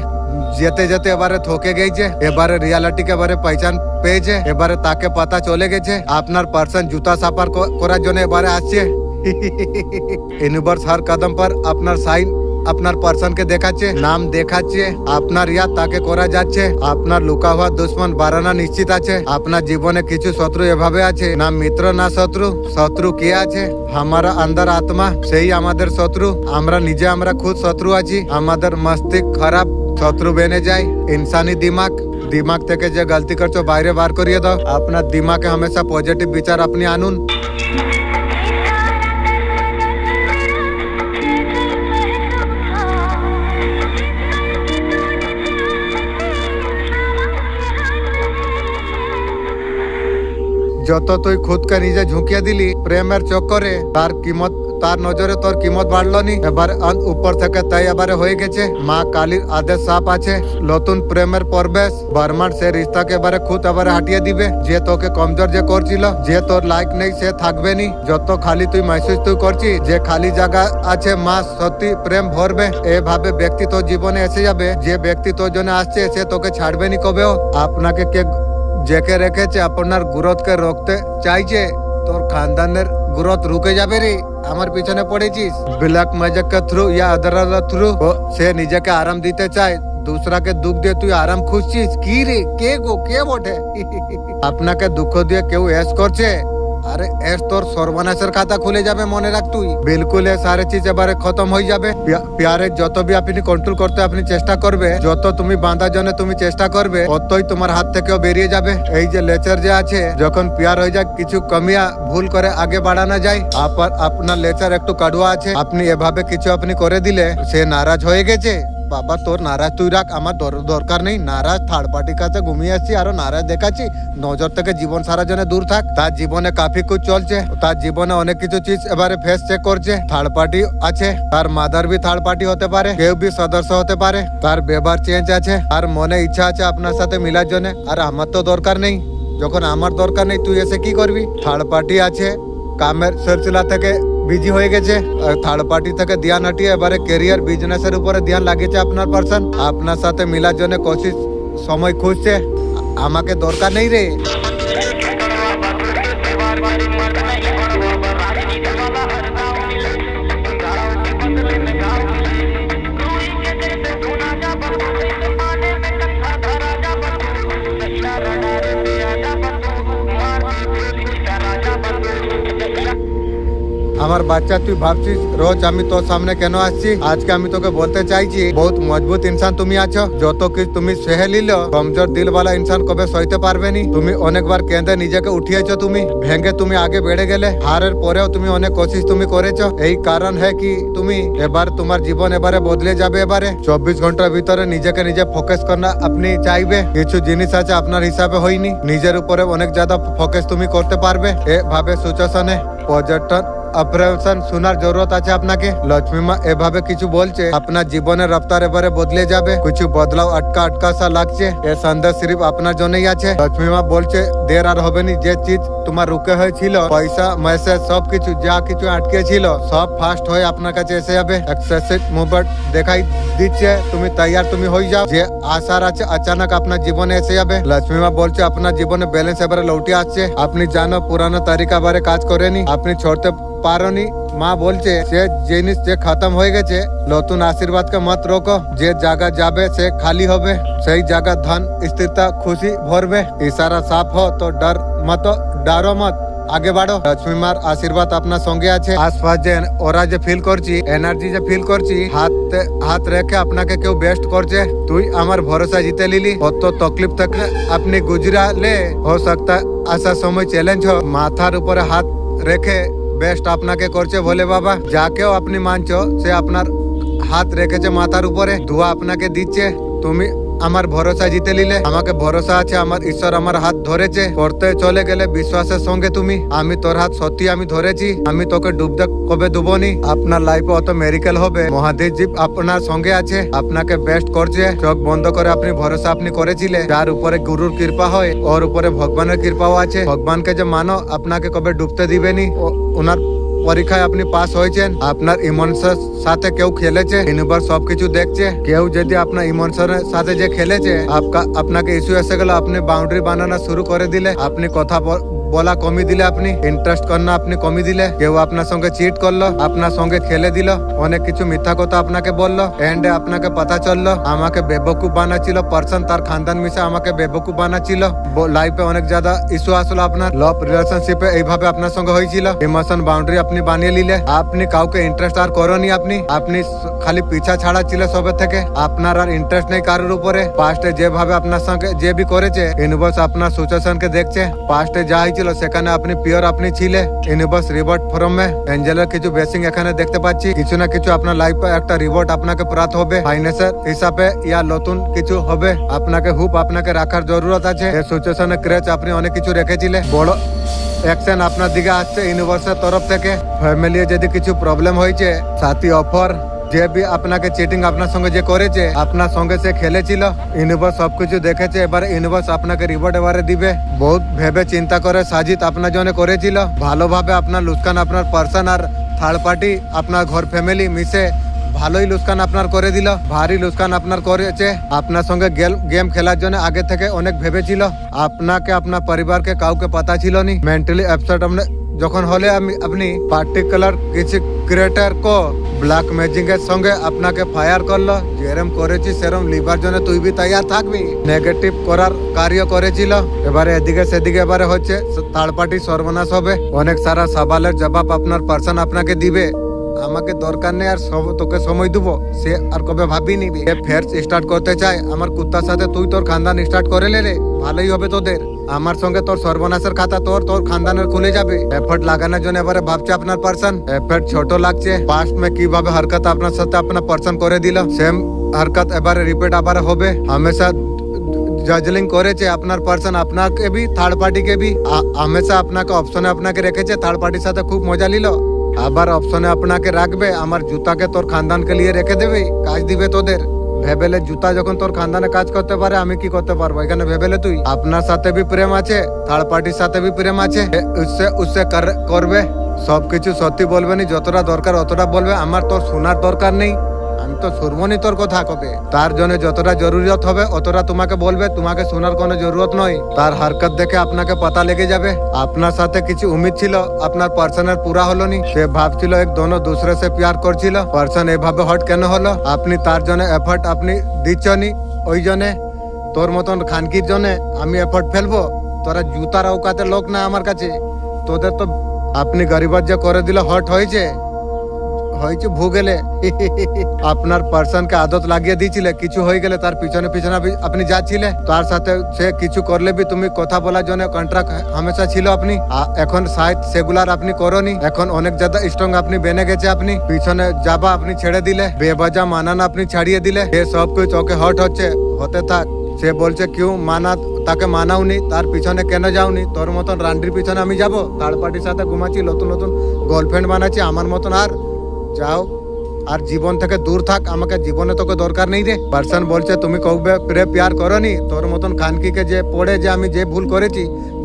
যেতে যেতে এবারে থকে গেছে। এবারে রিয়ালিটিকে এবারে পহচান পেয়েছে। এবারে তাকে পাতা চলে গেছে। আপনার পার্সন জুতা সাফার করার জন্য এবারে আসছে। ইউনিভার্স हर कदम पर আপনার সাইন আপনার পার্সনকে দেখাচ্ছে, নাম দেখাচ্ছে। আপনার ইয়াদ তাকে করা যাচ্ছে। আপনার লুকা হওয়া দুশ্মন বাড়ানো নিশ্চিত আছে। আপনার জীবনে কিছু শত্রু এভাবে আছে, না মিত্র না শত্রু। শত্রু কে আছে? हमारा अंदर आत्मा, সেই আমাদের শত্রু। আমরা নিজে আমরা খুদ শত্রু আছি। আমাদের মস্তিষ্ক খারাপ শত্রু বেনে যায়। ইনসানি দিমাগ থেকে যে গলতি করছো বাইরে বার করিয়ে দাও। আপনার দিমাগে हमेशा পজিটিভ বিচার আপনি আনুন। যত তুই খুদকে নিজে ঝুঁকিয়ে দিলি প্রেমের চক্করে, তার নজরে তোর কিমত বাড়লো নি। এবার উপর থেকে তাই এবারে হয়ে গেছে। মা কালীর আদেশ সাপ আছে। নতুন প্রেমের প্রবেশ বর্মার সে রিস্তাকে এবারে খুদ এবারে হাঁটিয়ে দিবে। যে তোকে কমজোর যে করছিল, যে তোর লাইক নেই, সে থাকবে নি। যত খালি তুই মেসেজ তুই করছিস, যে খালি জায়গা আছে মা সত্যি প্রেম ভরবে। এভাবে ব্যক্তি তোর জীবনে এসে যাবে। যে ব্যক্তি তোর জন্য আসছে, সে তোকে ছাড়বে নি কবেও। আপনাকে কে জেকে রেখেছে, আপনার গ্রোথকে রোকতে চাইছে। তোর খানদানের গ্রোথ রুকে যাবে রে, আমার পিছনে পড়েছিস। ব্ল্যাক ম্যাজিক के থ্রু या अदर থ্রু সে নিজেকে আরাম দিতে চায়। दूसरा के दुख দিয়ে তুই আরাম খুঁজছিস। কি রে, কে গো, কে বটে? আপনাকে দুঃখ দিয়ে কেউ এস করছে, আরে এস তোর সর্বনাশের খাতা খুলে যাবে, মনে রাখ তুই। বিলকুল এ সারে চিজ এবারে খতম হয়ে যাবে। প্যারে যত বি আপনি কন্ট্রোল করতে আপনি চেষ্টা করবে, যত তুমি বাঁধার জন্য তুমি চেষ্টা করবে, ততই তোমার হাত থেকেও বেরিয়ে যাবে। এই যে লেচার যে আছে, যখন প্যার হয়ে যায় কিছু কমিয়া ভুল করে আগে বাড়ানো যায়। আপনার লেচার একটু কাড়ুয়া আছে। আপনি এভাবে কিছু আপনি করে দিলে সে নারাজ হয়ে গেছে। বাবা তোর নারাজ তুই রাখ, আমার দরকার নেই। নারাজ থার্ড পার্টির কাছে ঘুমিয়ে আসছি, আরো নারাজ দেখাচ্ছি। নজর থেকে জীবন সারা জন্য দূর থাক। তার জীবনে কাফি কিছু চলছে, তার জীবনে অনেক কিছু চিজ এবারে ফেস চেক করছে। থার্ড পার্টি আছে, তার মাদার বি থার্ড পার্টি হতে পারে, কেউ বি সদস্য হতে পারে। তার ব্যবহার চেঞ্জ আছে, আর মনে ইচ্ছা আছে আপনার সাথে মিলার জন্য। আর আমার তো দরকার নেই। যখন আমার দরকার নেই, তুই এসে কি করবি? থার্ড পার্টি আছে, কামের সিলসিলা থেকে বিজি হয়ে গেছে। থার্ড পার্টি থেকে ধ্যান হটিয়ে এবারে ক্যারিয়ার বিজনেসের উপরে ধ্যান লাগিয়েছে আপনার পার্সন। আপনার সাথে মিলার জন্য কোশিশ সময় খুঁজছে। আমাকে দরকার নেই রে। আমার বাচ্চা তুই ভাবছিস রোজ আমি তোর সামনে কেন আসছি? আজকে আমি তোকে বলতে চাইছি বহুত মজবুত ইনসান তুমি আছো। যত কিছু তুমি সহে নিল, কমজোর দিলওয়ালা ইনসান কবে সইতে পারবে নি। তুমি অনেকবার কেঁদে নিজেকে উঠিয়েছো, তুমি ভেঙে তুমি আগে বেড়ে গেলে। হারের পরেও তুমি অনেক কোশিশ তুমি করেছো। এই কারণ হ্যাঁ কি তুমি এবার তোমার জীবন এবারে বদলে যাবে। এবারে 24 ঘন্টার ভিতরে নিজেকে নিজে ফোকাস করা আপনি চাইবে। কিছু জিনিস আছে আপনার হিসাবে হয়নি, নিজের উপরে অনেক জ্যাদা ফোকাস তুমি করতে পারবে। এভাবে সিচুয়েশনে পর্যটন অপারেশন শোনার জরুরত আছে আপনাকে। লক্ষ্মী মা এভাবে কিছু বলছে, আপনার জীবনের রফতার এবারে বদলে যাবে। কিছু বদলাও আটকা আটকা সা লাগছে। এ সন্দেশ সির্ফ আপনার জন্যই আছে। লক্ষ্মী মা বলছে দের আর হবে নি। যে চিজ তোমার রুকে হয়েছিল, পয়সা মেসেজ সবকিছু যা কিছু আটকে ছিল সব ফাস্ট হয়ে আপনার কাছে এসে যাবে। এক্সেসিভ মুভমেন্ট দেখাই দিচ্ছে, তুমি তৈয়ার তুমি হয়ে যাও। যে আশার আছে আচানক আপনার জীবনে এসে যাবে। লক্ষ্মী মা বলছে আপনার জীবনে ব্যালেন্স এবারে লৌটে আসছে। আপনি জানো পুরানো তারিকা বারে কাজ করেনি, আপনি ছড়তে পারোনি। মা বলছে সে জিনিস যে খতম হয়ে গেছে, নতুন আশীর্বাদকে মত রোকো। যে জায়গা যাবে সে খালি হবে, সেই জায়গা ধন স্থিরতা খুশি ভরবে। ইশারা সাফ হো তো ডারো মত, আগে বাড়ো। লক্ষ্মী মার আশীর্বাদ আপনার সঙ্গে আছে। আশপাশ যে ওরা যে ফিল করছি, এনার্জি যে ফিল করছি, হাত রেখে আপনাকে কেউ বেস্ট করছে। তুই আমার ভরসা জিতে লিলি। অত তকলিফ থেকে আপনি গুজরালে हो सकता আসার সময় চ্যালেঞ্জ हो। মাথার উপরে হাত রেখে বেস্ট আপনাকে করছে ভোলে বাবা। যাকেও আপনি মানছো সে আপনার হাত রেখেছে মাথার উপরে, দোয়া আপনাকে দিচ্ছে। তুমি আমার ভরসা জিতে নিলে। আমাকে ভরসা আছে, আমার ঈশ্বর আমার হাত ধরেছে। করতে চলে গেলে বিশ্বাসের সঙ্গে তুমি, আমি তোর হাত সত্যি আমি ধরেছি। আমি তোকে ডুবতে কবে ডুবনি। আপনার লাইফে অত মেরিকেল হবে। মহাদেব আপনার সঙ্গে আছে, আপনাকে বেস্ট করছে। চোখ বন্ধ করে আপনি ভরসা আপনি করেছিলে। যার উপরে গুরুর কৃপা হয়, ওর উপরে ভগবানের কৃপাও আছে। ভগবানকে যে মানো, আপনাকে কবে ডুবতে দিবেনি। ওনার পরীক্ষায় আপনি পাস হয়েছেন। আপনার ইমোশনের সাথে কেউ খেলেছে, ইউনিভার্স সবকিছু দেখছে। কেউ যদি আপনার ইমোশনের সাথে যে খেলেছে, আপনাকে ইস্যু এসে গেল, আপনি বাউন্ডারি বানানো শুরু করে দিলে, আপনি কথা বলা কমিয়ে দিলে, আপনি ইন্টারেস্ট করা আপনি কমিয়ে দিলে। কেউ আপনার সঙ্গে চিট করলো, আপনার সঙ্গে খেলে দিল, অনেক কিছু মিথ্যা কথা আপনাকে বললো। এন্ডে আপনাকে পতা চললো আমাকে বেবকুফ বানাচ্ছিল। পার্সন তার খানদান মিশে আমাকে বেবকুফ বানাচ্ছিল। লাইফে অনেক জ্যাদা ইস্যু আসলো। আপনার লভ রিলেশনশিপে এইভাবে আপনার সঙ্গে হয়েছিল। ইমোশন বাউন্ডারি আপনি বানিয়ে নিলে। আপনি কাউকে ইন্টারেস্ট আর করনি। আপনি খালি পিছা ছাড়াচ্ছিল সবের থেকে। আপনার আর ইন্টারেস্ট নেই কারোর উপরে। পাস্টে যেভাবে আপনার সঙ্গে যে বি করেছে, ইউনিভার্স আপনার সিচুয়েশনকে দেখছে। পাস্টে যা হয়েছিল সেখানে আপনি পিওর আপনি ছিলে। ইউনিভার্স রিওয়ার্ড ফর্মে এঞ্জেলের কিছু বেসিং এখানে দেখতে পাচ্ছি। কিছু না কিছু আপনার লাইফে একটা রিওয়ার্ড আপনাকে প্রাপ্ত হবে। ফাইন্যান্সের হিসাবে ইয়া নতুন কিছু হবে। আপনাকে হুপ আপনাকে রাখার জরুরত আছে। এই সিচুয়েশনে ক্রেচ আপনি অনেক কিছু রেখেছিলেন। বড় অ্যাকশন আপনার দিকে আসছে ইউনিভার্সের তরফ থেকে। ফ্যামিলি যদি কিছু প্রবলেম হয়েছে, সাথী অফার যে বি আপনাকে চিটিং আপনার সঙ্গে যে করেছে, আপনার সঙ্গে সে খেলেছিল, ইউনিভার্স সবকিছু দেখেছে। এবারে ইউনিভার্স আপনাকে রিওয়ার্ড এবারে দিবে। বহুত ভেবে চিন্তা করে সাজিত আপনার জন্য করেছিল। ভালোভাবে আপনার লুস্কান আপনার পার্সন আর থার্ড পার্টি আপনার ঘর ফ্যামিলি মিশে ভালোই লুস্কান আপনার করে দিল। ভারী লুস্কান আপনার করেছে। আপনার সঙ্গে গেম খেলার জন্য আগে থেকে অনেক ভেবেছিল। আপনাকে আপনার পরিবারকে কাউকে পাতা ছিল নি। মেন্টালি আপসেট যখন হলে আপনি পার্টিকুলার কিছু ক্রিয়েটার কো ব্ল্যাক ম্যাজিক এর সঙ্গে আপনাকে ফায়ার করলো। যেরম করেছি সেরম লিভার জন্য তুই বি তৈয়ার থাকবি। নেগেটিভ করার কার্য করেছিল। এবারে এদিকে সেদিকে এবারে হচ্ছে থার্ড পার্টি সর্বনাশ হবে। অনেক সারা সওয়ালের জবাব আপনার পার্সন আপনাকে দিবে। আমাকে দরকার নেই আর তোকে সময় দেবো, সে আর কবে ভাবি নিবি। ফের স্টার্ট করতে চায় আমার কুত্তার সাথে, তুই তোর খানদান স্টার্ট করে রে, ভালোই হবে তোদের। আমার সঙ্গে তোর সর্বনাশের খাতা তোর খানদানের খুলে যাবে। এফর্ট লাগানোর জন্য এবারে ভাবছে আপনার পার্সন। এফর্ট ছোট লাগছে। পাস্ট মে কিভাবে হরকত আপনার সাথে আপনার পার্সন করে দিল, সেম হরকত এবারে রিপিট আবার হবে। হামেশা জাজলিং করেছে আপনার পার্সন আপনাকে বি, থার্ড পার্টিকে বি। হামেশা আপনাকে অপশনে আপনাকে রেখেছে। থার্ড পার্টির সাথে খুব মজা নিল, আবার অপশনে আপনাকে রাখবে। আমার জুতাকে তোর খানদানকে লিয়ে রেখে দেবে, কাজ দিবে তোদের। ভেবেলে জুতা যখন তোর খানদানে কাজ করতে পারে, আমি কি করতে পারবো এখানে ভেবেলে? তুই আপনার সাথে বি প্রেম আছে, থার্ড পার্টির সাথে বি প্রেম আছে। উসে করবে। সবকিছু সত্যি বলবে নি, যতটা দরকার অতটা বলবে। আমার তোর শোনার দরকার নেই, আমি তো শুনবনি তোর কথা কবে। তার জন্য যতটা জরুরত হবে অতটা তোমাকে বলবে, তোমাকে শোনার কোনো জরুরত নয়। তার হরকত দেখে আপনাকে পাতা লেগে যাবে। আপনার সাথে কিছু উম্মিদ ছিল, আপনার পার্সনের পুরা হলো নি। সে ভাবছিল এক দোনো दूसरे से प्यार করছিল। পার্সন এভাবে হট কেন হলো? আপনি তার জন্য এফর্ট আপনি দিচ্ছনি। ওই জন্য তোর মতন খানকির জন্য আমি এফর্ট ফেলবো? তোরা জুতার औकातेর লোক না আমার কাছে। তোদের তো আপনি গরিবত যে করে দিল হট হয়েছে হয়েছে ভুগেলে আপনার পার্সনকে আদত লাগিয়ে দিয়েছিলে কিছু হয়ে গেলে তার পিছনে পিছনে আপনি যাচ্ছিলে তার সাথে সে কিছু করলে বি তুমি কথা বলার জন্য কন্ট্রাক্ট হামেশা ছিল আপনি এখন শায়দ সেগুলার আপনি করনি এখন অনেক জ্যাদা স্ট্রং আপনি বেনে গেছে আপনি পিছনে যাবা আপনি ছেড়ে দিলে বেবাজা মানান আপনি ছাড়িয়ে দিলে এ সব কিছু ওকে হট হচ্ছে হতে থাক সে বলছে কিউ মানা তাকে মানাওনি তার পিছনে কেন যাওনি তোর মতন রান্ডির পিছনে আমি যাব থার্ড পার্টির সাথে ঘুমাচ্ছি নতুন নতুন গার্লফ্রেন্ড বানাচ্ছি আমার মতন আর যাও আর জীবন থেকে দূর থাক আমাকে জীবনে তোকে দরকার নেই রে পার্সন বলছে তুমি কবে প্রে প্যার করনি তোর মতন খানকিকে যে পড়ে যে আমি যে ভুল করেছি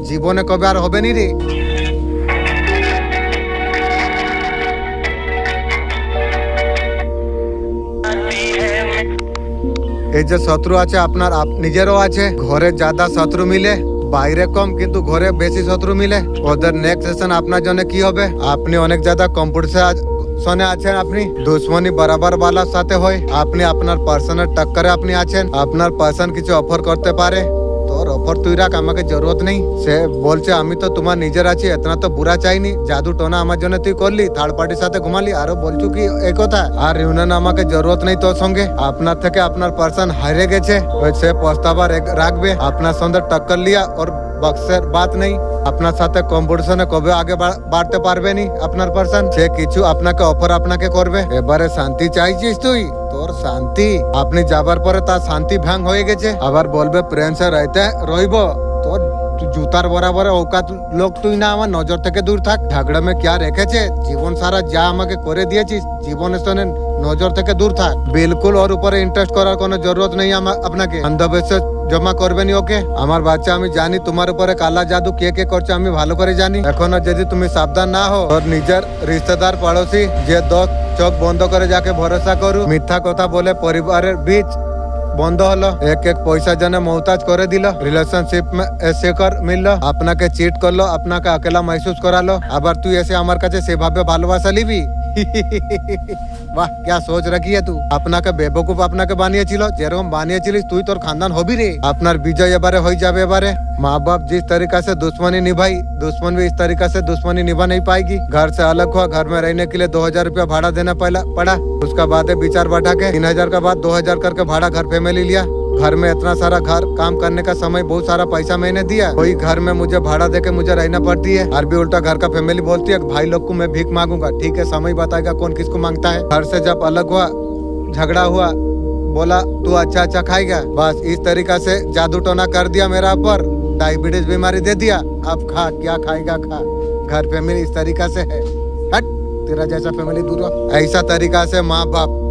জীবনে কবে আর হবে নি রে এই যে শত্রু আছে আপনার নিজেরও আছে ঘরে ज्यादा শত্রু মিলে বাইরে কম কিন্তু ঘরে বেশি শত্রু মিলে ওদের নেক্সট সেশন আপনার জন্য কি হবে আপনি অনেক ज्यादा কম্পিটিশনে আছেন আপনি দুশ্মনী বরাবর বালার সাথে হয় আপনি আপনার পার্সনের টক্করে আপনি আছেন আপনার পার্সন কিছু অফার করতে পারে তোর অফার তুই রাখ আমাকে জরুরত নেই সে বলছে আমি তো তোমার নিজের আছি এতনা তো বুড়া চাইনি জাদু টোনা আমার জন্য তুই করলি থার্ড পার্টির সাথে ঘুমালি আরো বলছু কি এই কথা আর ইউনিয়ন আমাকে জরুরত নেই তোর সঙ্গে আপনার থেকে আপনার পার্সন হারে গেছে সে পস্তাবা রাখবে আপনার সঙ্গে টক্কর লিয়া ওর বক্সের বাত নেই আপনার সাথে কম্পিটিশনে কবে আগে বাড়তে পারবে নি আপনার পার্সন সে কিছু আপনাকে অফার আপনাকে করবে এবারে শান্তি চাইছিস তুই তোর শান্তি আপনি যাবার পরে তার শান্তি ভাঙ হয়ে গেছে আবার বলবে প্রেম সে রাইতে রইব তোর জুতার বরাবর औकात লোক তুই না আমার নজর থেকে দূর থাক ঝগড়া মে क्या রেখেছে জীবন সারা যা আমাকে করে দিয়েছিস জীবনের সঙ্গে নজর থেকে দূর থাক বিলকুল ওর উপরে ইন্টারেস্ট করার কোনো জরুরত নেই আপনাকে অন্ধবিশ্বাস জমা করবেনি ওকে আমার বাচ্চা আমি জানি তোমার উপরে কালা জাদু কে কে করছে আমি ভালো করে জানি এখনো যদি তুমি সাবধান না হো ওর নিজের রিश्तेदार পড়োশি যে দোস্ত চোখ বন্ধ করে যাকে ভরসা করু মিথ্যা কথা বলে পরিবারের বীজ বন্ধ হলো এক এক পয়সা জন্য মহতাজ করে দিল রিলেশনশিপ में ऐसे कर मिललो আপনাকে চিট করলো আপনাকে अकेला महसूस करालो আবার তুই এসে আমার কাছে সেভাবে ভালোবাসা লিবি বাহ क्या सोच रखी है तू আপনাকে বেবকুফ আপনাকে বানিয়েছিল যেরকম বানিয়েছিলিস তুই তোর খানদান হবি রে আপনার বিজয় এবারে হয়ে যাবে এবারে माँ बाप जिस तरीका से दुश्मनी निभाई दुश्मन भी इस तरीका से दुश्मनी निभा नहीं पाएगी घर से अलग हुआ घर में रहने के लिए 2000 रुपया भाड़ा देना पड़ा उसका बाद विचार बैठा के 3000 का बाद 2000 करके भाड़ा घर फैमिली लिया घर में इतना सारा घर काम करने का समय बहुत सारा पैसा मैंने दिया वही घर में मुझे भाड़ा देके मुझे रहना पड़ती है और भी उल्टा घर का फैमिली बोलती है भाई लोग को मैं भीख मांगूंगा ठीक है समय बताएगा कौन किसको मांगता है घर से जब अलग हुआ झगड़ा हुआ बोला तू अच्छा खाएगा बस इस तरीका से जादू टोना कर दिया मेरा ऊपर डायबिटीज बीमारी दे दिया अब खा क्या खाएगा खा घर फैमिली इस तरीका से है हट तेरा जैसा फैमिली दूर हो ऐसा तरीका से माँ बाप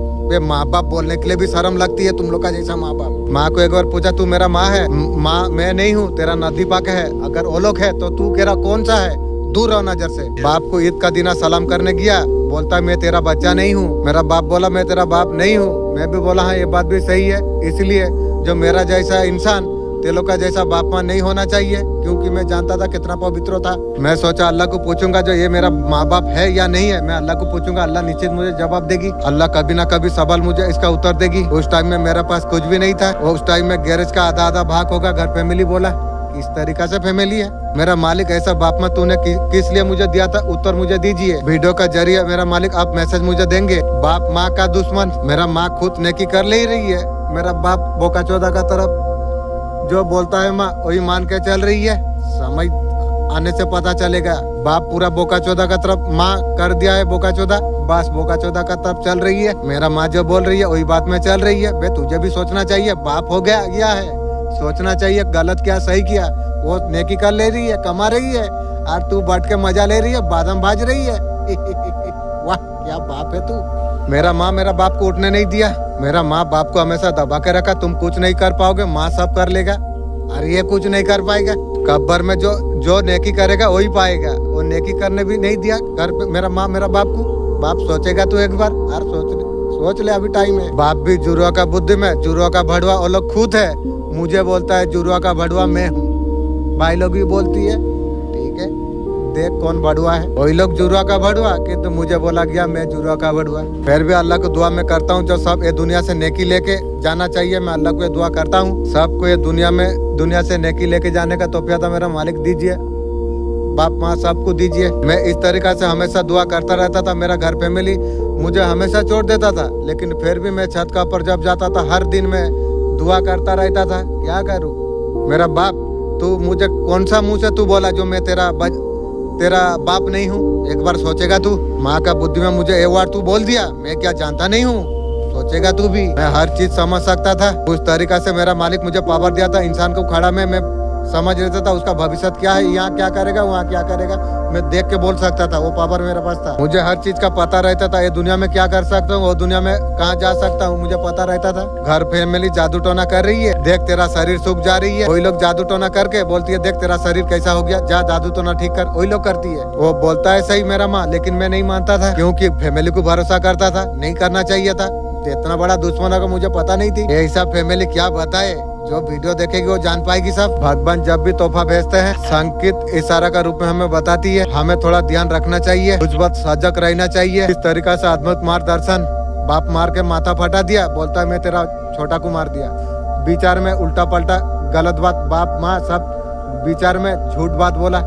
बोलने के लिए भी शर्म लगती है तुम लोग का जैसा माँ बाप माँ को एक बार पूछा तू मेरा माँ है माँ मैं नहीं हूँ तेरा नदी पाक है अगर वो लोग है तो तू तेरा कौन सा है दूर रहो नजर से बाप को ईद का दिना सलाम करने गया बोलता मैं तेरा बच्चा नहीं हूँ मेरा बाप बोला मैं तेरा बाप नहीं हूँ मैं भी बोला हाँ ये बात भी सही है इसलिए जो मेरा जैसा इंसान तेलों का जैसा बाप माँ नहीं होना चाहिए क्योंकि मैं जानता था कितना पवित्र था मैं सोचा अल्लाह को पूछूंगा जो ये मेरा माँ बाप है या नहीं है मैं अल्लाह को पूछूंगा अल्लाह निश्चित मुझे जवाब देगी अल्लाह कभी ना कभी सवाल मुझे इसका उत्तर देगी उस टाइम में मेरे पास कुछ भी नहीं था उस टाइम में गैरेज का आधा भाग होगा घर फैमिली बोला इस तरीका से फैमिली है मेरा मालिक ऐसा बाप माँ तूने किस लिए मुझे दिया था उत्तर मुझे दीजिए वीडियो का जरिए मेरा मालिक आप मैसेज मुझे देंगे बाप माँ का दुश्मन मेरा माँ खुद नेकी कर ले रही है मेरा बाप बोका चौदा का तरफ जो बोलता है माँ वही मान के चल रही है समझ आने से पता चलेगा बाप पूरा बोका चौदा का तरफ माँ कर दिया है बोका चौदा बस बोका चौदा का तरफ चल रही है मेरा माँ जो बोल रही है वही बात में चल रही है बे तुझे भी सोचना चाहिए बाप हो गया है सोचना चाहिए गलत क्या सही किया वो नेकी कर ले रही है कमा रही है और तू बैठ के मजा ले रही है बादाम भाज रही है वाह क्या बाप है तू मेरा माँ मेरा बाप को उठने नहीं दिया मेरा माँ बाप को हमेशा दबा के रखा तुम कुछ नहीं कर पाओगे माँ सब कर लेगा और ये कुछ नहीं कर पाएगा कब्र में जो नेकी करेगा वही पाएगा वो नेकी करने भी नहीं दिया घर पे मेरा माँ मेरा बाप को बाप सोचेगा तू एक बार और सोच ले अभी टाइम है बाप भी जुड़वा का बुद्धि में जुड़वा का भड़वा वो लोग खुद है मुझे बोलता है जुड़वा का भड़वा मैं हूँ भाई लोग भी बोलती है ठीक है देख कौन भड़ुआ है वही लोग जुड़वा का भड़ुआ किंतु मुझे बोला गया मैं जुड़वा का भड़ुआ फिर भी अल्लाह को दुआ मैं करता हूँ जो सब ये दुनिया से नेकी लेके जाना चाहिए मैं अल्लाह को ये दुआ करता हूँ सबको ये दुनिया से नेकी लेके जाने का तौफीक मेरा मालिक दीजिए बाप माँ सबको दीजिए। मैं इस तरीका से हमेशा दुआ करता रहता था। मेरा घर फैमिली मुझे हमेशा छोड़ देता था, लेकिन फिर भी मैं छत का ऊपर जब जाता था हर दिन मैं दुआ करता रहता था। क्या करूँ मेरा बाप, तू मुझे कौन सा मुंह से तू बोला जो मैं तेरा बाप नहीं हूँ? एक बार सोचेगा तू? माँ का बुद्धि में मुझे एक बार तू बोल दिया, मैं क्या जानता नहीं हूँ? सोचेगा तू भी? मैं हर चीज समझ सकता था। उस तरीका से मेरा मालिक मुझे पावर दिया था। इंसान को खड़ा में मैं समझ लेता था उसका भविष्य क्या है, यहाँ क्या करेगा, वहाँ क्या करेगा, मैं देख के बोल सकता था। वो पावर मेरे पास था। मुझे हर चीज का पता रहता था। ये दुनिया में क्या कर सकता हूँ, वो दुनिया में कहाँ जा सकता हूँ, मुझे पता रहता था। घर फैमिली जादू टोना कर रही है, देख तेरा शरीर सूख जा रही है। वही लोग जादू टोना करके बोलती है देख तेरा शरीर कैसा हो गया, जा जादू टोना ठीक कर। वही लोग करती है। वो बोलता है सही मेरा माँ, लेकिन मैं नहीं मानता था क्योंकि फैमिली को भरोसा करता था। नहीं करना चाहिए था। इतना बड़ा दुश्मन का मुझे पता नहीं थी। ऐसा फैमिली क्या बताए, जो वीडियो देखेगी वो जान पाएगी सब। भगवान जब भी तोहफा भेजते हैं संकेत इशारा का रूप में हमें बताती है। हमें थोड़ा ध्यान रखना चाहिए, कुछ बात सजग रहना चाहिए। इस तरीका से आत्मिक मार्गदर्शन। बाप मार के माथा फटा दिया, बोलता है मैं तेरा छोटा को मार दिया। विचार में उल्टा पलटा गलत बात, बाप माँ सब विचार में झूठ बात बोला।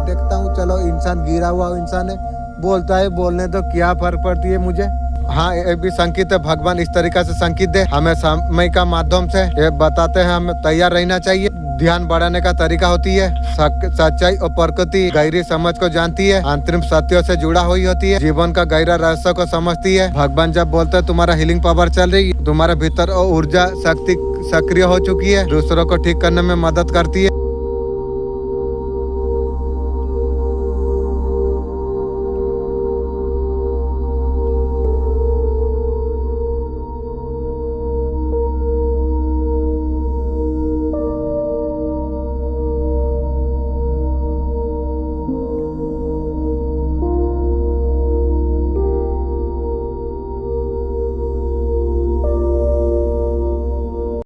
देखता हूँ चलो इंसान गिरा हुआ इंसान है, बोलता है बोलने तो क्या फर्क पड़ती है मुझे। हाँ ये भी संकेत है, भगवान इस तरीका से संकेत दे हमें समय का माध्यम से ये बताते हैं हमें तैयार रहना चाहिए। ध्यान बढ़ाने का तरीका होती है। सच्चाई और प्रकृति गहरी समझ को जानती है, अंतरिम सत्यों से जुड़ा हुई होती है, जीवन का गहरा रहस्य को समझती है। भगवान जब बोलते हैं तुम्हारा हीलिंग पावर चल रही है, तुम्हारे भीतर ऊर्जा शक्ति सक्रिय हो चुकी है, दूसरों को ठीक करने में मदद करती है।